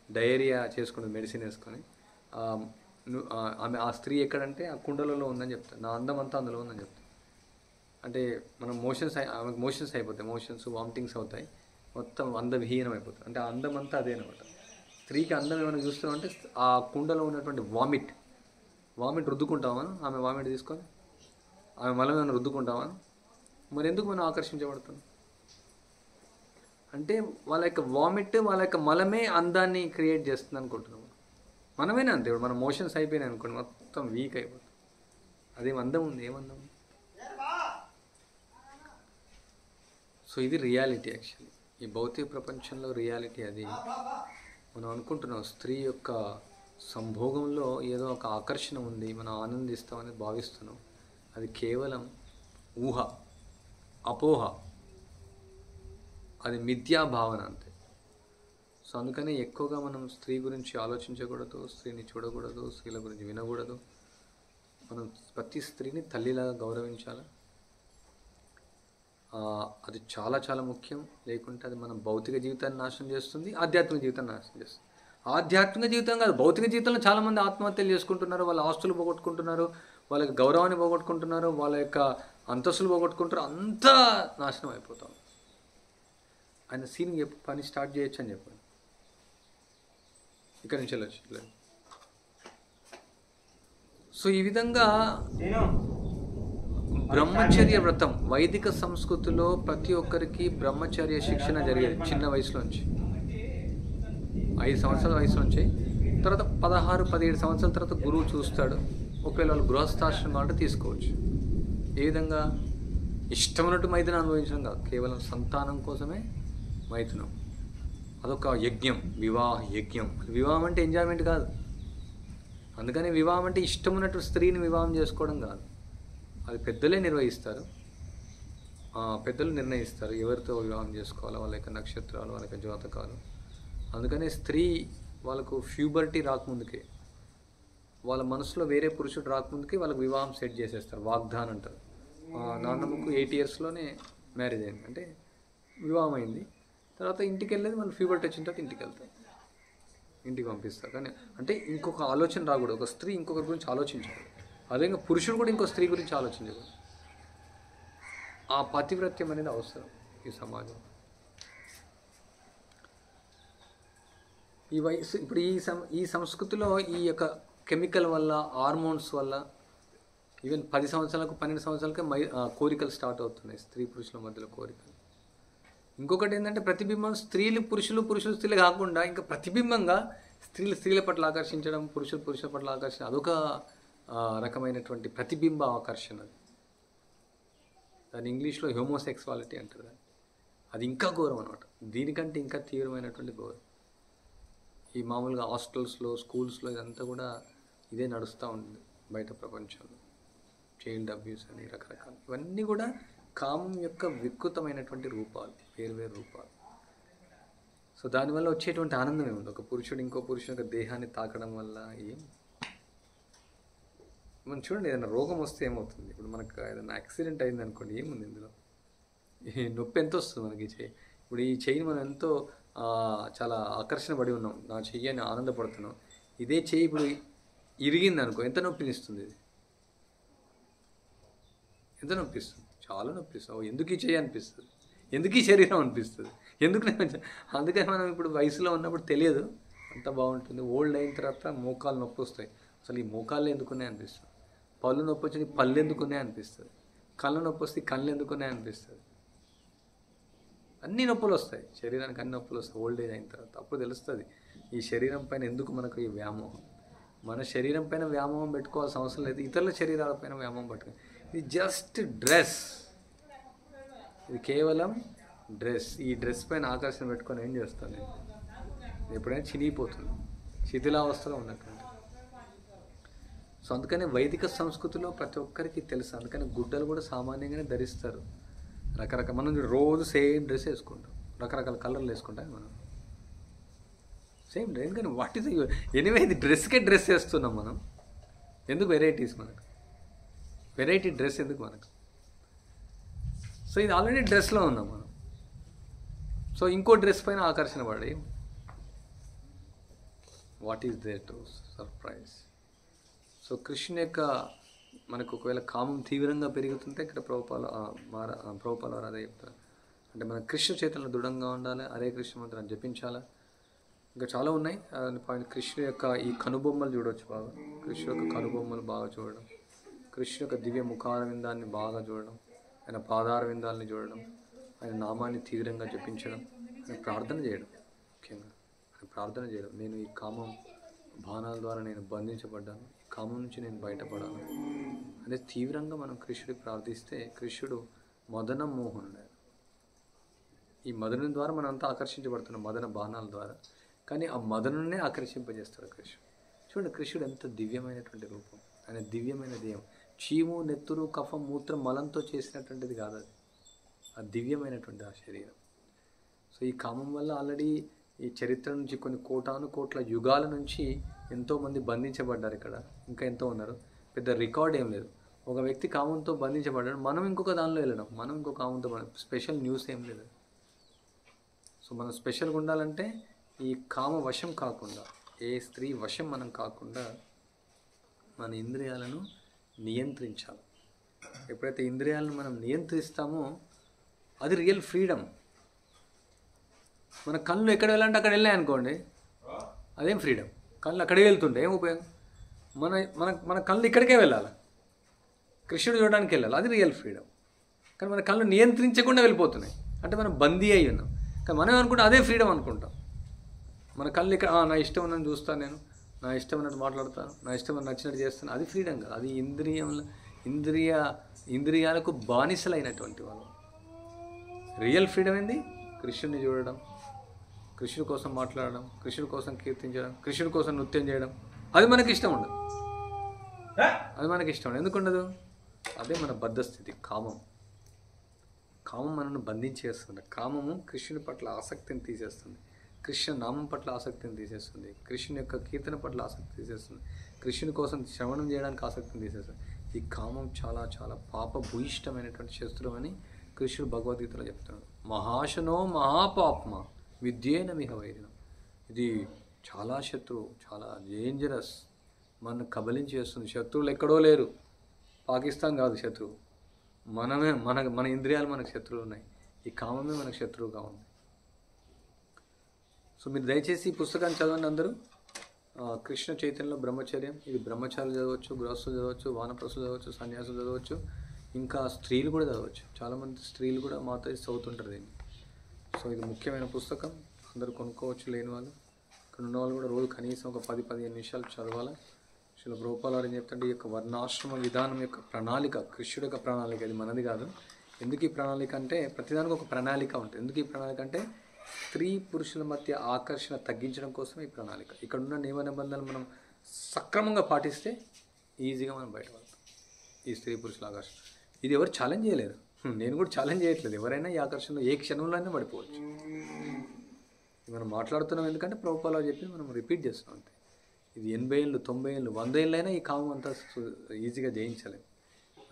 డయేరియా చేసుకుంటుంది మెడిసిన్ వేసుకొని. ఆమె ఆ స్త్రీ ఎక్కడంటే ఆ కుండలలో ఉందని చెప్తాను, నా అందం అంతా అందులో ఉందని చెప్తాను. అంటే మనం ఆమెకు మోషన్స్ అయిపోతాయి, మోషన్స్ వామిటింగ్స్ అవుతాయి, మొత్తం అందవిహీనం అయిపోతుంది. అంటే ఆ అందం అంతా అదే అనమాట. స్త్రీకి అందం ఏమైనా చూస్తున్నామంటే ఆ కుండలో ఉన్నటువంటి వామిట్ రుద్దుకుంటామా, ఆమె వామిట్ తీసుకొని ఆమె మలం ఏమైనా రుద్దుకుంటామా? మరి ఎందుకు మనం ఆకర్షించబడుతున్నాం అంటే వాళ్ళ యొక్క వామిట్, వాళ్ళ యొక్క మలమే అందాన్ని క్రియేట్ చేస్తుంది అనుకుంటున్నాం. మనమేనా అంతే, ఇప్పుడు మన మోషన్స్ అయిపోయినాయి అనుకోండి, మొత్తం వీక్ అయిపోతుంది. అదేం అందం ఉంది, ఏమందం ఉంది? సో ఇది రియాలిటీ. యాక్చువల్లీ ఈ భౌతిక ప్రపంచంలో రియాలిటీ అది. మనం అనుకుంటున్నాం స్త్రీ యొక్క సంభోగంలో ఏదో ఒక ఆకర్షణ ఉంది, మనం ఆనందిస్తామని భావిస్తున్నాం. అది కేవలం ఊహ, అపోహ, అది మిథ్యా భావన అంతే. సో అందుకని ఎక్కువగా మనం స్త్రీ గురించి ఆలోచించకూడదు, స్త్రీని చూడకూడదు, స్త్రీల గురించి వినకూడదు. మనం ప్రతి స్త్రీని తల్లిలాగా గౌరవించాలి. అది చాలా చాలా ముఖ్యం. లేకుంటే అది మన భౌతిక జీవితాన్ని నాశనం చేస్తుంది, ఆధ్యాత్మిక జీవితాన్ని నాశనం చేస్తుంది. ఆధ్యాత్మిక జీవితం కాదు, భౌతిక జీవితంలో చాలామంది ఆత్మహత్యలు చేసుకుంటున్నారు, వాళ్ళ ఆస్తులు పోగొట్టుకుంటున్నారు, వాళ్ళ యొక్క గౌరవాన్ని పోగొట్టుకుంటున్నారు, వాళ్ళ యొక్క అంతస్తులు పోగొట్టుకుంటారు, అంతా నాశనం అయిపోతాం. ఆయన సీన్ పని స్టార్ట్ చేయొచ్చు అని చెప్పండి, ఇక్కడి నుంచి వెళ్ళొచ్చు. సో ఈ విధంగా బ్రహ్మచర్య వ్రతం, వైదిక సంస్కృతిలో ప్రతి ఒక్కరికి బ్రహ్మచర్య శిక్షణ జరిగేది చిన్న వయసులోంచి, 5 సంవత్సరాల వయసు నుంచి. తర్వాత 16-17 సంవత్సరాల తర్వాత గురువు చూస్తాడు. ఒకవేళ వాళ్ళు గృహస్థాశ్రమం అంటే తీసుకోవచ్చు. ఏ విధంగా? ఇష్టమైనట్టు మైథునం అనుభవించడం కాదు, కేవలం సంతానం కోసమే మైథునం. అదొక యజ్ఞం, వివాహ యజ్ఞం. వివాహం అంటే ఎంజాయ్మెంట్ కాదు. అందుకని వివాహం అంటే ఇష్టమైనట్టు స్త్రీని వివాహం చేసుకోవడం కాదు, అది పెద్దలే నిర్వహిస్తారు. పెద్దలు నిర్ణయిస్తారు ఎవరితో వివాహం చేసుకోవాలో, వాళ్ళ యొక్క నక్షత్రాలు, వాళ్ళ యొక్క జాతకాలు. అందుకనే స్త్రీ వాళ్ళకు ఫ్యూబర్టీ రాకముందుకే, వాళ్ళ మనసులో వేరే పురుషుడు రాకముందుకే వాళ్ళకు వివాహం సెట్ చేసేస్తారు, వాగ్దానం అంటారు. నాన్నమ్మకు 8 ఇయర్స్లోనే మ్యారేజ్ అయింది, అంటే వివాహం అయింది. తర్వాత ఇంటికి వెళ్ళేది, మన ఫ్యూబర్టీ వచ్చిన తర్వాత ఇంటికి వెళ్తారు, ఇంటికి పంపిస్తారు. కానీ అంటే ఇంకొక ఆలోచన రాకూడదు, ఒక స్త్రీ ఇంకొకరి గురించి ఆలోచించాలి. అదేవిధంగా పురుషుడు కూడా ఇంకో స్త్రీ గురించి ఆలోచించకూడదు. ఆ పతివ్రత్యం అనేది అవసరం ఈ సమాజం. ఈ వయసు ఇప్పుడు ఈ సంస్కృతిలో ఈ యొక్క కెమికల్ వల్ల, హార్మోన్స్ వల్ల ఈవెన్ 10 సంవత్సరాలకు 12 సంవత్సరాలకే కోరికలు స్టార్ట్ అవుతున్నాయి, స్త్రీ పురుషుల మధ్యలో కోరికలు. ఇంకొకటి ఏంటంటే ప్రతిబింబం, పురుషులు స్త్రీలు కాకుండా ఇంకా ప్రతిబింబంగా స్త్రీల పట్ల ఆకర్షించడం, పురుషుల పట్ల ఆకర్షణ, అదొక రకమైనటువంటి ప్రతిబింబ ఆకర్షణ. దాని ఇంగ్లీష్లో హోమోసెక్సువాలిటీ అంటారు. అది ఇంకా ఘోరం అనమాట, దీనికంటే ఇంకా తీవ్రమైనటువంటి ఘోరం. ఈ మామూలుగా హాస్టల్స్లో, స్కూల్స్లో ఇదంతా కూడా ఇదే నడుస్తూ ఉంటుంది బయట ప్రపంచంలో. చైల్డ్ అబ్యూస్ అని రకరకాలు, ఇవన్నీ కూడా కామం యొక్క వికృతమైనటువంటి రూపాలు, వేరు రూపాలు. సో దానివల్ల వచ్చేటువంటి ఆనందం ఏముంది? ఒక పురుషుడు ఇంకో పురుషుని యొక్క దేహాన్ని తాకడం వల్ల ఏం? మనం చూడండి, ఏదైనా రోగం వస్తే ఏమవుతుంది? ఇప్పుడు మనకు ఏదైనా యాక్సిడెంట్ అయింది అనుకోండి, ఏముంది ఇందులో? ఈ నొప్పి ఎంత వస్తుంది మనకి? ఇప్పుడు ఈ చెయ్యిని మనం ఎంతో చాలా ఆకర్షణ పడి ఉన్నాం, నా చెయ్యి అని ఆనందపడుతున్నాం. ఇదే చెయ్యి ఇప్పుడు ఇరిగింది అనుకో, ఎంత నొప్పినిస్తుంది? ఇది ఎంత నొప్పిస్తుంది? చాలా నొప్పిస్తుంది. ఎందుకు ఈ చెయ్యి అనిపిస్తుంది, ఎందుకు ఈ శరీరం అనిపిస్తుంది, ఎందుకు? అందుకని మనం ఇప్పుడు వయసులో ఉన్నప్పుడు తెలియదు, అంత బాగుంటుంది. ఓల్డ్ అయిన తర్వాత మోకాలు నొప్పి వస్తాయి, అసలు ఈ మోకాళ్ళు ఎందుకున్నాయి అనిపిస్తుంది. పళ్ళు నొప్పి వచ్చి పళ్ళు ఎందుకున్నాయి అనిపిస్తుంది. కళ్ళు నొప్పి వస్తే కళ్ళు ఎందుకున్నాయి అనిపిస్తుంది. అన్ని నొప్పులు వస్తాయి, శరీరానికి అన్ని నొప్పులు వస్తాయి ఓల్డ్ ఏజ్ అయిన తర్వాత. అప్పుడు తెలుస్తుంది ఈ శరీరం పైన ఎందుకు మనకు ఈ వ్యామోహం. మన శరీరం పైన వ్యామోహం పెట్టుకోవాల్సిన అవసరం లేదు, ఇతరుల శరీరాల పైన వ్యామోహం పెట్టుకోవాలి. ఇది జస్ట్ డ్రెస్, ఇది కేవలం డ్రెస్. ఈ డ్రెస్ పైన ఆకర్షణ పెట్టుకొని ఏం చేస్తాను నేను? ఎప్పుడైనా చినిగిపోతుంది, శిథిలావస్థలో ఉన్నటువంటి. సో అందుకని వైదిక సంస్కృతిలో ప్రతి ఒక్కరికి తెలుసు. అందుకని గుడ్డలు కూడా సామాన్యంగానే ధరిస్తారు. రకరకాల, మనం రోజు సేమ్ డ్రెస్ వేసుకుంటాం, రకరకాల కలర్లు వేసుకుంటాం మనం సేమ్ డ్రెస్. ఎందుకని వాట్ ఈస్ ఎనివే, ఇది డ్రెస్కే డ్రెస్ వేస్తున్నాం మనం. ఎందుకు వెరైటీస్ మనకు? వెరైటీ డ్రెస్ ఎందుకు మనకు? సో ఇది ఆల్రెడీ డ్రెస్లో ఉన్నాం మనం. సో ఇంకో డ్రెస్ పైన ఆకర్షణ పడి, what is there to surprise? So కృష్ణుని యొక్క మనకు ఒకవేళ కామం తీవ్రంగా పెరుగుతుంటే ఇక్కడ ప్రభుపాల వారు అదే చెప్తారు. అంటే మన కృష్ణ చైతన్యంలో దృఢంగా ఉండాలి, హరే కృష్ణ మంత్రాన్ని జపించాలి. ఇంకా చాలా ఉన్నాయి పాయింట్. కృష్ణుని యొక్క ఈ కనుబొమ్మలు చూడవచ్చు బాగా, కృష్ణు యొక్క కనుబొమ్మలు బాగా చూడడం, కృష్ణు యొక్క దివ్య ముఖార విందాన్ని బాగా చూడడం, ఆయన పాదార విందాలని చూడడం, ఆయన నామాన్ని తీవ్రంగా జపించడం, ఆయన ప్రార్థన చేయడం. ముఖ్యంగా ఆయన ప్రార్థన చేయడం, నేను ఈ కామం బాణాల ద్వారా నేను బంధించబడ్డాను, ఈ కామం నుంచి నేను బయటపడాను అనే తీవ్రంగా మనం కృష్ణుడికి ప్రార్థిస్తే కృష్ణుడు మదన మోహనుడు. ఈ మదనం ద్వారా మనం అంతా ఆకర్షించబడుతున్నాం మదన బాణాల ద్వారా, కానీ ఆ మదనునే ఆకర్షింపజేస్తాడు కృష్ణుడు. చూడండి కృష్ణుడు ఎంత దివ్యమైనటువంటి రూపం, ఆయన దివ్యమైన దేహం. చీము, నెత్తురు, కఫం, మూత్రం, మలంతో చేసినటువంటిది కాదు అది, ఆ దివ్యమైనటువంటి ఆ శరీరం. సో ఈ కామం వల్ల ఆల్రెడీ ఈ చరిత్ర నుంచి కొన్ని కోటాను కోట్ల యుగాల నుంచి ఎంతోమంది బంధించబడ్డారు. ఇక్కడ ఇంకా ఎంతో ఉన్నారు, పెద్ద రికార్డ్ ఏం లేదు. ఒక వ్యక్తి కామంతో బంధించబడ్డాడు, మనం ఇంకొక దానిలో వెళ్ళడం, మనం ఇంకొక కామంతో స్పెషల్ న్యూస్ ఏం లేదు. సో మనం స్పెషల్గా ఉండాలంటే ఈ కామ వశం కాకుండా, ఏ స్త్రీ వశం మనం కాకుండా మన ఇంద్రియాలను నియంత్రించాలి. ఎప్పుడైతే ఇంద్రియాలను మనం నియంత్రిస్తామో అది రియల్ ఫ్రీడమ్. మన కళ్ళు ఎక్కడ వెళ్ళాలంటే అక్కడ వెళ్ళాయి అనుకోండి, అదేం ఫ్రీడమ్. కళ్ళు అక్కడికి వెళ్తుంటే ఏం ఉపయోగం? మన మన మన కళ్ళు ఇక్కడికే వెళ్ళాలి, కృష్ణుడు చూడడానికి వెళ్ళాలి, అది రియల్ ఫ్రీడమ్. కానీ మన కళ్ళు నియంత్రించకుండా వెళ్ళిపోతున్నాయి అంటే మనం బందీ అయి ఉన్నాం. కానీ మనం అనుకుంటే అదే ఫ్రీడమ్ అనుకుంటాం. మన కళ్ళు ఇక్కడ నా ఇష్టం ఉన్నది చూస్తాను, నేను నా ఇష్టం ఉన్నట్టు మాట్లాడతాను, నా ఇష్టం నచ్చినట్టు చేస్తాను, అది ఫ్రీడమ్ కాదు. అది ఇంద్రియాలకు బానిసలైనటువంటి వాళ్ళు. రియల్ ఫ్రీడమ్ ఏంది? కృష్ణుడిని చూడడం, కృష్ణుడి కోసం మాట్లాడడం, కృష్ణుడి కోసం కీర్తించడం, కృష్ణుడి కోసం నృత్యం చేయడం. అది మనకి ఇష్టం ఉండదు, అది మనకి ఇష్టం ఉండదు. ఎందుకు ఉండదు? అదే మన బద్ధస్థితి, కామం. కామం మనల్ని బంధించేస్తుంది. కామము కృష్ణుని పట్ల ఆసక్తిని తీసేస్తుంది, కృష్ణ నామం పట్ల ఆసక్తిని తీసేస్తుంది, కృష్ణుని యొక్క కీర్తన పట్ల ఆసక్తి తీసేస్తుంది, కృష్ణుని కోసం శ్రవణం చేయడానికి ఆసక్తిని తీసేస్తుంది. ఈ కామం చాలా చాలా పాపభూయిష్టమైనటువంటి శత్రువు అని కృష్ణుడు భగవద్గీతలో చెప్తున్నాడు. మహాశనో మహాపాప్మ విద్యేన మిహ వైరినం. ఇది చాలా శత్రువు, చాలా డేంజరస్, మన కబలించి చేస్తుంది. శత్రువులు ఎక్కడో లేరు, పాకిస్తాన్ కాదు శత్రువు, మనమే. మన ఇంద్రియాలు మనకు శత్రువులు ఉన్నాయి, ఈ కామమే మనకు శత్రువుగా ఉంది. సో మీరు దయచేసి ఈ పుస్తకాన్ని చదవండి అందరూ. కృష్ణ చైతన్యంలో బ్రహ్మచర్యం, ఇది బ్రహ్మచారులు చదవచ్చు, గృహస్థులు చదవచ్చు, వానప్రస్థులు చదవచ్చు, సన్యాసులు చదవచ్చు, ఇంకా స్త్రీలు కూడా చదవచ్చు. చాలామంది స్త్రీలు కూడా మాతో చదువుతుంటారు దీన్ని. సో ఇది ముఖ్యమైన పుస్తకం, అందరూ కొనుక్కోవచ్చు. లేని వాళ్ళు, ఇక్కడ ఉన్న వాళ్ళు కూడా రోజు కనీసం ఒక 10-15 నిమిషాలు చదవాలి. శ్రీల ప్రభుపాల వారు ఏం చెప్తుంటే, ఈ యొక్క వర్ణాశ్రమ విధానం యొక్క ప్రణాళిక, కృష్ణుడి యొక్క ప్రణాళిక, ఇది మనది కాదు. ఎందుకు ఈ ప్రణాళిక అంటే, ప్రతిదానికి ఒక ప్రణాళిక ఉంటుంది. ఎందుకు ఈ ప్రణాళిక అంటే, స్త్రీ పురుషుల మధ్య ఆకర్షణ తగ్గించడం కోసం ఈ ప్రణాళిక. ఇక్కడ ఉన్న నియమ నిబంధనలు మనం సక్రమంగా పాటిస్తే ఈజీగా మనం బయటపడతాం ఈ స్త్రీ పురుషుల ఆకర్షణ. ఇది ఎవరు ఛాలెంజ్ చేయలేరు, నేను కూడా ఛాలెంజ్ చేయట్లేదు. ఎవరైనా ఈ ఆకర్షణలో ఏ క్షణంలో అయినా పడిపోవచ్చు. మనం మాట్లాడుతున్నాం ఎందుకంటే ప్రభుపాల చెప్పి మనం రిపీట్ చేస్తున్నాం అంతే. ఇది 80 ఏళ్ళు, 90 ఏళ్ళు, 100 ఏళ్ళు అయినా ఈ కామం అంతా ఈజీగా జయించలేదు.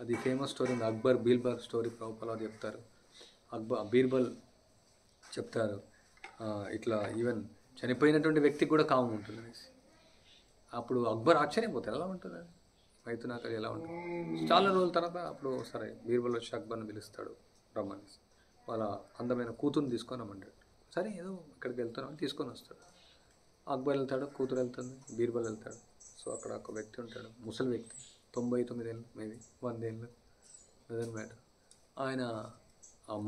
అది ఫేమస్ స్టోరీ ఉంది, అక్బర్ బీర్బల్ స్టోరీ. ప్రభుపాల చెప్తారు, బీర్బల్ చెప్తారు ఇట్లా ఈవెన్ చనిపోయినటువంటి వ్యక్తికి కూడా కామం ఉంటుంది అనేసి. అప్పుడు అక్బర్ ఆశ్చర్యపోతారు, ఎలా ఉంటుంది మైథునాకలి ఎలా ఉంటుంది. చాలా రోజుల తర్వాత అప్పుడు సరే బీర్బల్ వచ్చి అక్బర్ని పిలుస్తాడు, రమ్మని. వాళ్ళ అందమైన కూతుర్ని తీసుకొని రమ్మంటాడు. సరే ఏదో ఇక్కడికి వెళ్తున్నామని తీసుకొని వస్తాడు. అక్బర్ వెళ్తాడు, కూతురు వెళ్తుంది, బీర్బల్ వెళ్తాడు. సో అక్కడ ఒక వ్యక్తి ఉంటాడు, ముసలి వ్యక్తి, 99 ఏళ్ళు, మేబీ 100 ఏళ్ళు, డజంట్ మ్యాటర్. ఆయన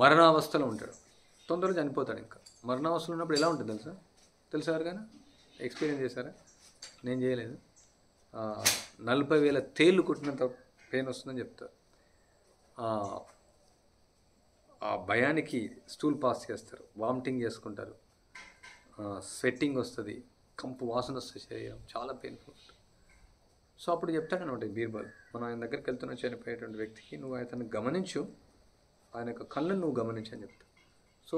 మరణావస్థలో ఉంటాడు, తొందరగా చనిపోతాడు. ఇంకా మరణావస్థలో ఉన్నప్పుడు ఎలా ఉంటుంది తెలుసా ఎవరికైనా? ఎక్స్పీరియన్స్ చేశారా? నేను చేయలేదు. 40,000 తేళ్ళు కుట్టినంత పెయిన్ వస్తుందని చెప్తారు. ఆ భయానికి స్టూల్ పాస్ చేస్తారు, వామిటింగ్ చేసుకుంటారు, స్వెట్టింగ్ వస్తుంది, కంపు వాసన వస్తుంది, శరీరం చాలా పెయిన్ఫుల్ ఉంటుంది. సో అప్పుడు చెప్తాడనమాట బీర్బల్, మనం ఆయన దగ్గరికి వెళ్తున్న చనిపోయేటువంటి వ్యక్తికి నువ్వు అతన్ని గమనించు, ఆయన యొక్క కళ్ళను నువ్వు గమనించు అని చెప్తాడు. సో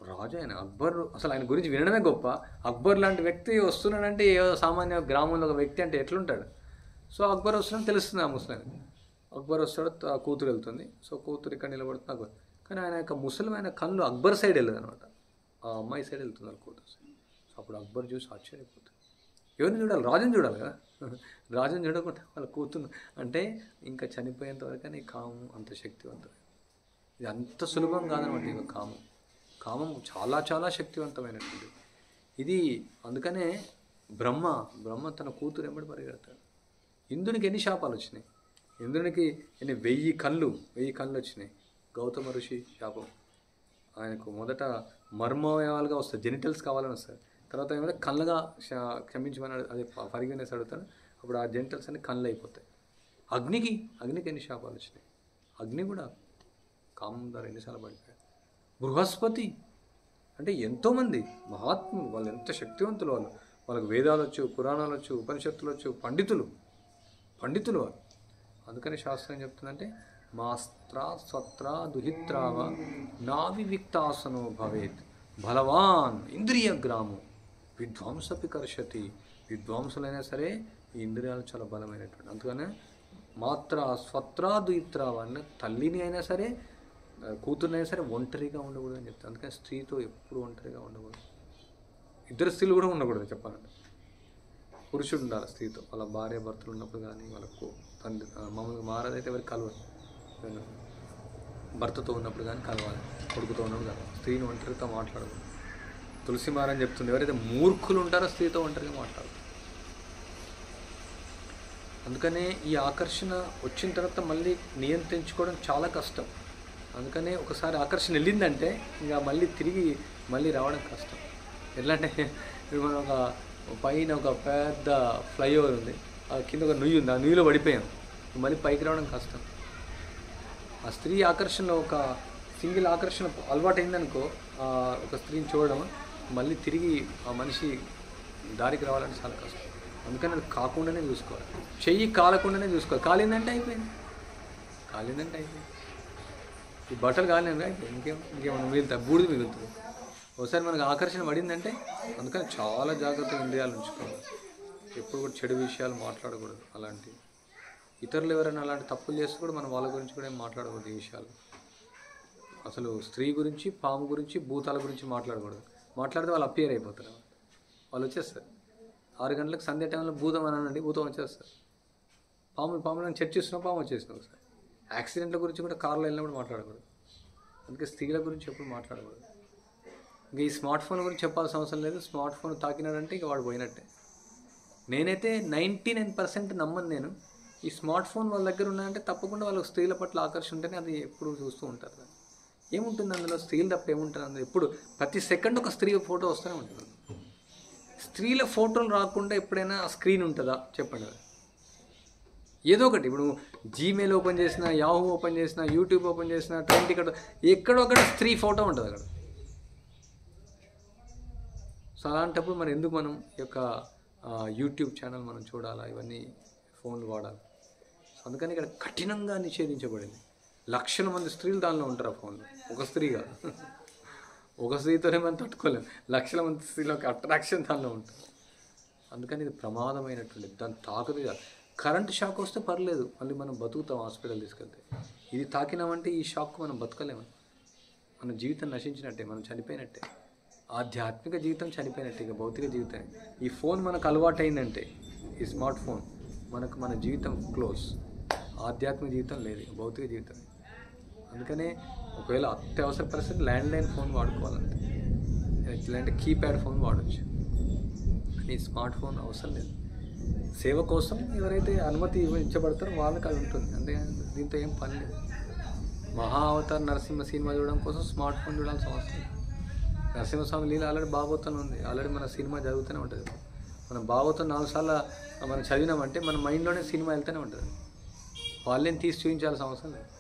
రాజు ఆయన అక్బర్, అసలు ఆయన గురించి వినడమే గొప్ప. అక్బర్ లాంటి వ్యక్తి వస్తున్నాడంటే ఏ సామాన్య గ్రామంలో ఒక వ్యక్తి అంటే ఎట్లుంటాడు. సో అక్బర్ వస్తున్నాడని తెలుస్తుంది ఆ ముసలానికి. అక్బర్ వస్తాడు, ఆ కూతురు వెళ్తుంది. సో కూతురు ఇక్కడ నిలబడుతుంది అక్బర్, కానీ ఆయన యొక్క ముసలిమైన కళ్ళు అక్బర్ సైడ్ వెళ్ళదు అనమాట, ఆ అమ్మాయి సైడ్ వెళ్తుంది వాళ్ళ కూతురు సైడ్. సో అప్పుడు అక్బర్ చూసి ఆశ్చర్యపోతుంది, ఎవరిని చూడాలి? రాజుని చూడాలి కదా. రాజుని చూడకుండా వాళ్ళ కూతురు అంటే ఇంకా చనిపోయేంత వరకు కామం అంత శక్తివంతం. ఇది అంత సులభం కాదనమాట. ఇక కామం చాలా చాలా శక్తివంతమైనటువంటి ఇది. అందుకనే బ్రహ్మ తన కూతురు ఎంబడి పరిగెడతాడు. ఇంద్రునికి ఎన్ని శాపాలు వచ్చినాయి? ఇంద్రునికి 1000 కళ్ళు వచ్చినాయి. గౌతమ ఋషి శాపం. ఆయనకు మొదట మర్మవయవాలుగా వస్తాయి, జెనిటల్స్ కావాలని వస్తాయి. తర్వాత ఏమైనా కళ్ళగా క్షమించమని అది ఫర్గివ్నెస్ అడుగుతాడు. అప్పుడు ఆ జెనిటల్స్ అన్ని కళ్ళు అయిపోతాయి. అగ్నికి ఎన్ని శాపాలు వచ్చినాయి? అగ్ని కూడా కామం ద్వారా ఎన్నిసార్లు పడిపోయాడు. బృహస్పతి అంటే ఎంతోమంది మహాత్ములు, వాళ్ళు ఎంత శక్తివంతులు. వాళ్ళకు వేదాలు వచ్చు, పురాణాలు వచ్చు, ఉపనిషత్తులు వచ్చు, పండితులు వాళ్ళు. అందుకని శాస్త్రం ఏం చెప్తుందంటే మాస్త్రా స్వత్రా దుహిత్రావ నావివిక్తాసనో భవేత్ బలవాన్ ఇంద్రియ గ్రామం విద్వాంసపి కర్షతి. విద్వాంసులైనా సరే ఈ ఇంద్రియాలు చాలా బలమైనటువంటి. అందుకనే మాత్ర స్వత్రా దుహిత్రావ అన్న తల్లిని అయినా సరే కూతురునైనా సరే ఒంటరిగా ఉండకూడదు అని చెప్తాను. అందుకని స్త్రీతో ఎప్పుడు ఒంటరిగా ఉండకూడదు. ఇద్దరు స్త్రీలు కూడా ఉండకూడదు చెప్పాలంటే. పురుషుడు ఉండాలి స్త్రీతో, వాళ్ళ భార్య భర్తలు ఉన్నప్పుడు కానీ, వాళ్ళకు తండ్రి మామూలుగా మారదైతే ఎవరికి కలవదు. భర్తతో ఉన్నప్పుడు కానీ కలవాలి, కొడుకుతో ఉన్నప్పుడు కలవాలి. స్త్రీని ఒంటరితో మాట్లాడకూడదు. తులసి మారని చెప్తుంది, ఎవరైతే మూర్ఖులు ఉంటారో స్త్రీతో ఒంటరిగా మాట్లాడదు. అందుకనే ఈ ఆకర్షణ వచ్చిన తర్వాత మళ్ళీ నియంత్రించుకోవడం చాలా కష్టం. అందుకనే ఒకసారి ఆకర్షణ వెళ్ళిందంటే ఇంకా మళ్ళీ రావడం కష్టం. ఎట్లా అంటే ఇప్పుడు మనం పైన ఒక పెద్ద ఫ్లైఓవర్ ఉంది, ఆ కింద ఒక నుయ్యి ఉంది, ఆ నుయ్యిలో పడిపోయాం, మళ్ళీ పైకి రావడం కష్టం. ఆ స్త్రీ ఆకర్షణలో ఒక సింగిల్ ఆకర్షణ అలవాటు అయిందనుకో, ఒక స్త్రీని చూడడం, మళ్ళీ తిరిగి ఆ మనిషి దారికి రావాలంటే చాలా కష్టం. అందుకని అది కాకుండానే చూసుకోవాలి, చెయ్యి కాలకుండానే చూసుకోవాలి. కాలిందంటే అయిపోయింది. ఈ బట్టలు కాలినాయి ఇంకేమన్నా మిగులుతాయి, బూడిద మిగులుతుంది. ఒకసారి మనకు ఆకర్షణ పడిందంటే అందుకని చాలా జాగ్రత్తగా ఇంద్రియాలు ఉంచుకోవాలి. ఎప్పుడు కూడా చెడు విషయాలు మాట్లాడకూడదు. అలాంటివి ఇతరులు ఎవరైనా అలాంటి తప్పులు చేస్తే కూడా మనం వాళ్ళ గురించి కూడా ఏం మాట్లాడకూడదు. ఈ విషయాలు అసలు స్త్రీ గురించి, పాము గురించి, భూతాల గురించి మాట్లాడకూడదు. మాట్లాడితే వాళ్ళు అపియర్ అయిపోతారు, వాళ్ళు వచ్చేస్తారు. 6 గంటలకు సంధ్య టైంలో భూతం అనండి, భూతం వచ్చేస్తారు. పాములను చర్చిస్తున్నా పాము వచ్చేసిన. ఒకసారి యాక్సిడెంట్ల గురించి కూడా కార్లో వెళ్ళినప్పుడు మాట్లాడకూడదు. అందుకే స్త్రీల గురించి ఎప్పుడు మాట్లాడకూడదు. ఇంకా ఈ స్మార్ట్ ఫోన్ గురించి చెప్పాల్సిన అవసరం లేదు. స్మార్ట్ ఫోన్ తాకినాడంటే ఇక వాడు పోయినట్టే. నేనైతే 99% నమ్మను. నేను ఈ స్మార్ట్ ఫోన్ వాళ్ళ దగ్గర ఉన్నాయంటే తప్పకుండా వాళ్ళకి స్త్రీల పట్ల ఆకర్షణ ఉంటేనే అది ఎప్పుడు చూస్తూ ఉంటారు. ఏముంటుంది అందులో? స్త్రీలు తప్ప ఏముంటుంది అందులో? ఎప్పుడు ప్రతి సెకండ్ ఒక స్త్రీ ఫోటో వస్తూనే ఉంటుంది. స్త్రీల ఫోటోలు రాకుండా ఎప్పుడైనా ఆ స్క్రీన్ ఉంటుందా చెప్పండి? ఏదో ఒకటి, ఇప్పుడు జీమెయిల్ ఓపెన్ చేసినా, యాహూ ఓపెన్ చేసినా, యూట్యూబ్ ఓపెన్ చేసినా, ట్రైన్ టికెట్ ఎక్కడో అక్కడ స్త్రీ ఫోటో ఉంటుంది అక్కడ. సో అలాంటప్పుడు మరి ఎందుకు మనం ఈ యొక్క యూట్యూబ్ ఛానల్ మనం చూడాలా? ఇవన్నీ ఫోన్లు వాడాలి. సో అందుకని ఇక్కడ కఠినంగా నిషేధించబడింది. లక్షల మంది స్త్రీలు దానిలో ఉంటారు ఆ ఫోన్లో. ఒక స్త్రీగా, ఒక స్త్రీతోనే మనం తట్టుకోలేము. లక్షల మంది స్త్రీలకు అట్రాక్షన్ దానిలో ఉంటుంది. అందుకని ఇది ప్రమాదమైనటువంటి, దాన్ని తాకదు కాదు. కరెంట్ షాక్ వస్తే పర్లేదు, మళ్ళీ మనం బతుకుతాం హాస్పిటల్ తీసుకెళ్తే. ఇది తాకినామంటే ఈ షాక్ మనం బతకలేము. మన జీవితం నశించినట్టే, మనం చనిపోయినట్టే. ఆధ్యాత్మిక జీవితం చనిపోయినట్టే, ఇక భౌతిక జీవితం. ఈ ఫోన్ మనకు అలవాటు అయిందంటే, ఈ స్మార్ట్ ఫోన్ మన జీవితం క్లోజ్. ఆధ్యాత్మిక జీవితం లేదు, భౌతిక జీవితం. అందుకనే ఒకవేళ అత్యవసర పరిస్థితి ల్యాండ్లైన్ ఫోన్ వాడుకోవాలంటే, లేదంటే కీప్యాడ్ ఫోన్ వాడచ్చు. ఈ స్మార్ట్ ఫోన్ అవసరం లేదు. సేవ కోసం ఎవరైతే అనుమతి ఇవ్వబడతారో వాళ్ళకి అది ఉంటుంది. అంతేగాని దీంతో ఏం పని లేదు. మహా అవతార్ నరసింహ సినిమా చూడడం కోసం స్మార్ట్ ఫోన్ చూడాల్సిన అవసరం లేదు. నరసింహస్వామి లీల ఆల్రెడీ భాగవతంలో ఉంది. ఆల్రెడీ మన సినిమా జరుగుతూనే ఉంటుంది. మనం భాగవతం 4 సార్లు మనం చదివినామంటే మన మైండ్లోనే సినిమా వెళ్తూనే ఉంటుంది. వాళ్ళేం తీసి చూపించాల్సిన అవసరం లేదు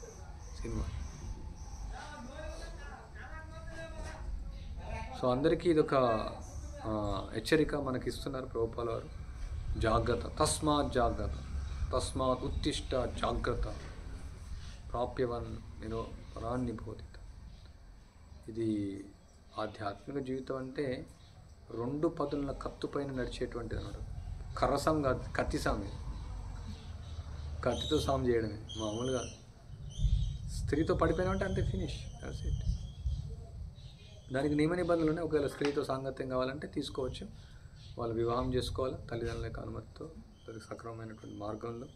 సినిమా. సో అందరికీ ఇదొక హెచ్చరిక మనకి ఇస్తున్నారు ప్రభుపాల వారు. జాగ్రత్త, తస్మాత్ ఉత్తిష్ట జాగ్రత్త ప్రాప్యవన్ పరాన్ని బోధిత. ఇది ఆధ్యాత్మిక జీవితం అంటే 2 పదుల కత్తు పైన నడిచేటువంటిది అన్నమాట. కర్రసాం కాదు, కత్తి సామి. కత్తితో సాము చేయడమే, మామూలుగా. స్త్రీతో పడిపోయినామంటే అంతే, ఫినిష్, దట్స్ ఇట్. దానికి నియమ నిబంధనలు ఉన్నాయి. ఒకవేళ స్త్రీతో సాంగత్యం కావాలంటే తీసుకోవచ్చు. వాళ్ళు వివాహం చేసుకోవాలి తల్లిదండ్రుల యొక్క అనుమతితో, అది సక్రమమైనటువంటి మార్గంలో.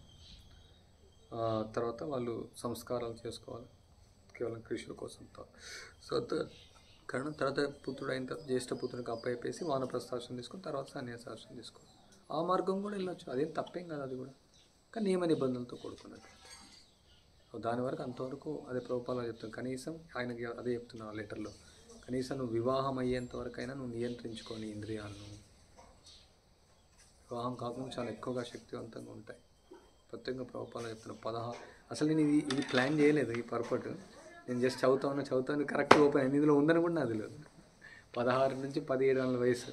తర్వాత వాళ్ళు సంస్కారాలు చేసుకోవాలి కేవలం కృష్ణుల కోసం. కారణం తర్వాత పుత్రుడు అయిన తర్వాత జ్యేష్ఠ పుత్రునికి అప్పయిపేసి వానప్రస్థాశ్రమం తీసుకుని తర్వాత సన్యాసాశ్రమం తీసుకోవాలి. ఆ మార్గం కూడా వెళ్ళొచ్చు, అదేం తప్పేం కాదు. అది కూడా కానీ నియమ నిబంధనలతో కూడుకున్నది. దాని వరకు అంతవరకు అదే ప్రభుపాలో చెప్తాను. కనీసం ఆయనకి అదే చెప్తున్నాను ఆ లెటర్లో, కనీసం నువ్వు వివాహం అయ్యేంత వరకైనా నువ్వు నియంత్రించుకొని ఇంద్రియాలను. వివాహం కాకుండా చాలా ఎక్కువగా శక్తివంతంగా ఉంటాయి. ప్రత్యేకంగా ప్రభుపాలో చెప్తున్నాను 16. అసలు నేను ఇది ప్లాన్ చేయలేదు ఈ పర్పట్. నేను జస్ట్ చదువుతాను కరెక్ట్గా ఓపెన్ అయింది. ఇందులో ఉందని కూడా నాకు తెలియదు. 16 నుంచి 17 ఏళ్ళ వయసు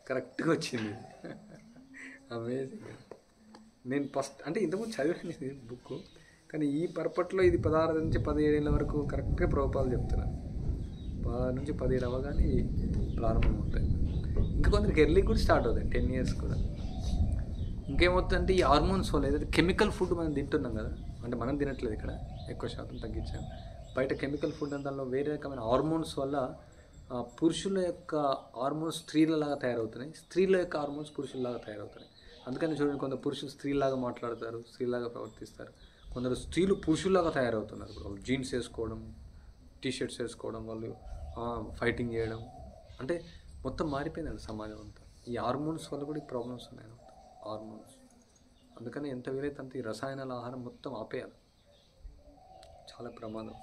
కరెక్ట్గా వచ్చింది. అమేజింగ్. నేను ఫస్ట్ అంటే ఇంతకుముందు చదివాను బుక్, కానీ ఈ పర్పట్లో ఇది 16 నుంచి 17 ఏళ్ళ వరకు కరెక్ట్గా ప్రభుపాలు చెప్తున్నాను. 16 నుంచి 17 అవ్వగానే ప్రారంభం అవుతాయి. ఇంకా కొందరికి ఎర్లీ కూడా స్టార్ట్ అవుతాయి, 10 ఇయర్స్ కూడా. ఇంకేమవుతుందంటే ఈ హార్మోన్స్ వల్ల ఏదైతే కెమికల్ ఫుడ్ మనం తింటున్నాం కదా, అంటే మనం తినట్లేదు ఇక్కడ, ఎక్కువ శాతం తగ్గించాం. బయట కెమికల్ ఫుడ్ అంటే దానిలో వేరే రకమైన హార్మోన్స్ వల్ల పురుషుల యొక్క హార్మోన్స్ స్త్రీలలాగా తయారవుతున్నాయి, స్త్రీల యొక్క హార్మోన్స్ పురుషులలాగా తయారవుతున్నాయి. అందుకని చూడండి, కొందరు పురుషులు స్త్రీలాగా మాట్లాడతారు, స్త్రీలాగా ప్రవర్తిస్తారు. కొందరు స్త్రీలు పురుషుల్లాగా తయారవుతున్నారు. వాళ్ళు జీన్స్ వేసుకోవడం, టీషర్ట్స్ వేసుకోవడం, వాళ్ళు ఫైటింగ్ చేయడం, అంటే మొత్తం మారిపోయిందండి సమాజం అంతా. ఈ హార్మోన్స్ వల్ల కూడా ఈ ప్రాబ్లమ్స్ ఉన్నాయి హార్మోన్స్. అందుకని ఎంత వీలైతే అంత ఈ రసాయనాల ఆహారం మొత్తం ఆపేయాలి, చాలా ప్రమాదం.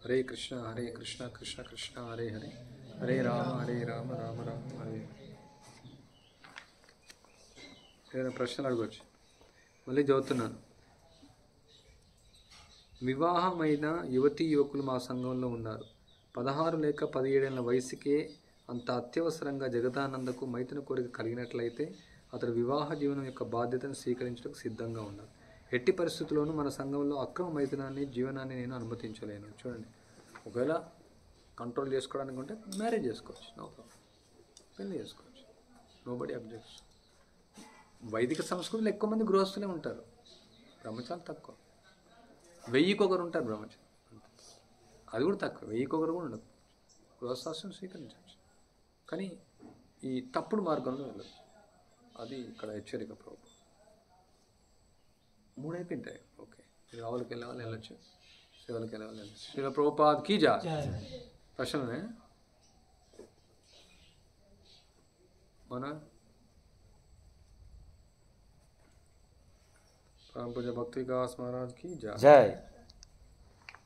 హరే కృష్ణ కృష్ణ కృష్ణ హరే హరే, హరే రామ రామ రామ హరే. ఏదైనా ప్రశ్నలు అడగవచ్చు. మళ్ళీ చదువుతున్నాను. వివాహమైన యువతీ యువకులు మా సంఘంలో ఉన్నారు. 16 లేక 17 ఏళ్ల వయసుకే అంత అత్యవసరంగా జగదానందకు మైథున కోరిక కలిగినట్లయితే అతడు వివాహ జీవనం యొక్క బాధ్యతను స్వీకరించడానికి సిద్ధంగా ఉన్నారు. ఎట్టి పరిస్థితుల్లోనూ మన సంఘంలో అక్రమ మైథునాన్ని జీవనాన్ని నేను అనుమతించలేను. చూడండి, ఒకవేళ కంట్రోల్ చేసుకోవడానికి ఉంటే మ్యారేజ్ చేసుకోవచ్చు, నో ప్రాబ్లం, పెళ్ళి చేసుకోవచ్చు, నోబడి అబ్జెక్ట్స్. వైదిక సంస్కృతిలో ఎక్కువ మంది గృహస్థులే ఉంటారు, బ్రహ్మచారులు తక్కువ. 1000 ఉంటారు బ్రహ్మచారి, అది కూడా తక్కువ. 1000 కూడా ఉండదు. గృహస్థాశ్రమం స్వీకరించవచ్చు, కానీ ఈ తప్పుడు మార్గంలో వెళ్ళదు. అది ఇక్కడ హెచ్చరిక. ప్రభు 3 అయిపోయింటాయి. ఓకే, రావులకి వెళ్ళే వాళ్ళు వెళ్ళొచ్చు, సేవలకు వెళ్ళే వాళ్ళు వెళ్ళచ్చు. శ్రీల ప్రభుపాద్ కీ జై. ప్రశ్నలనే మన పరమ పూజ్య భక్తి వికాస్ మహారాజ్ కీ జై.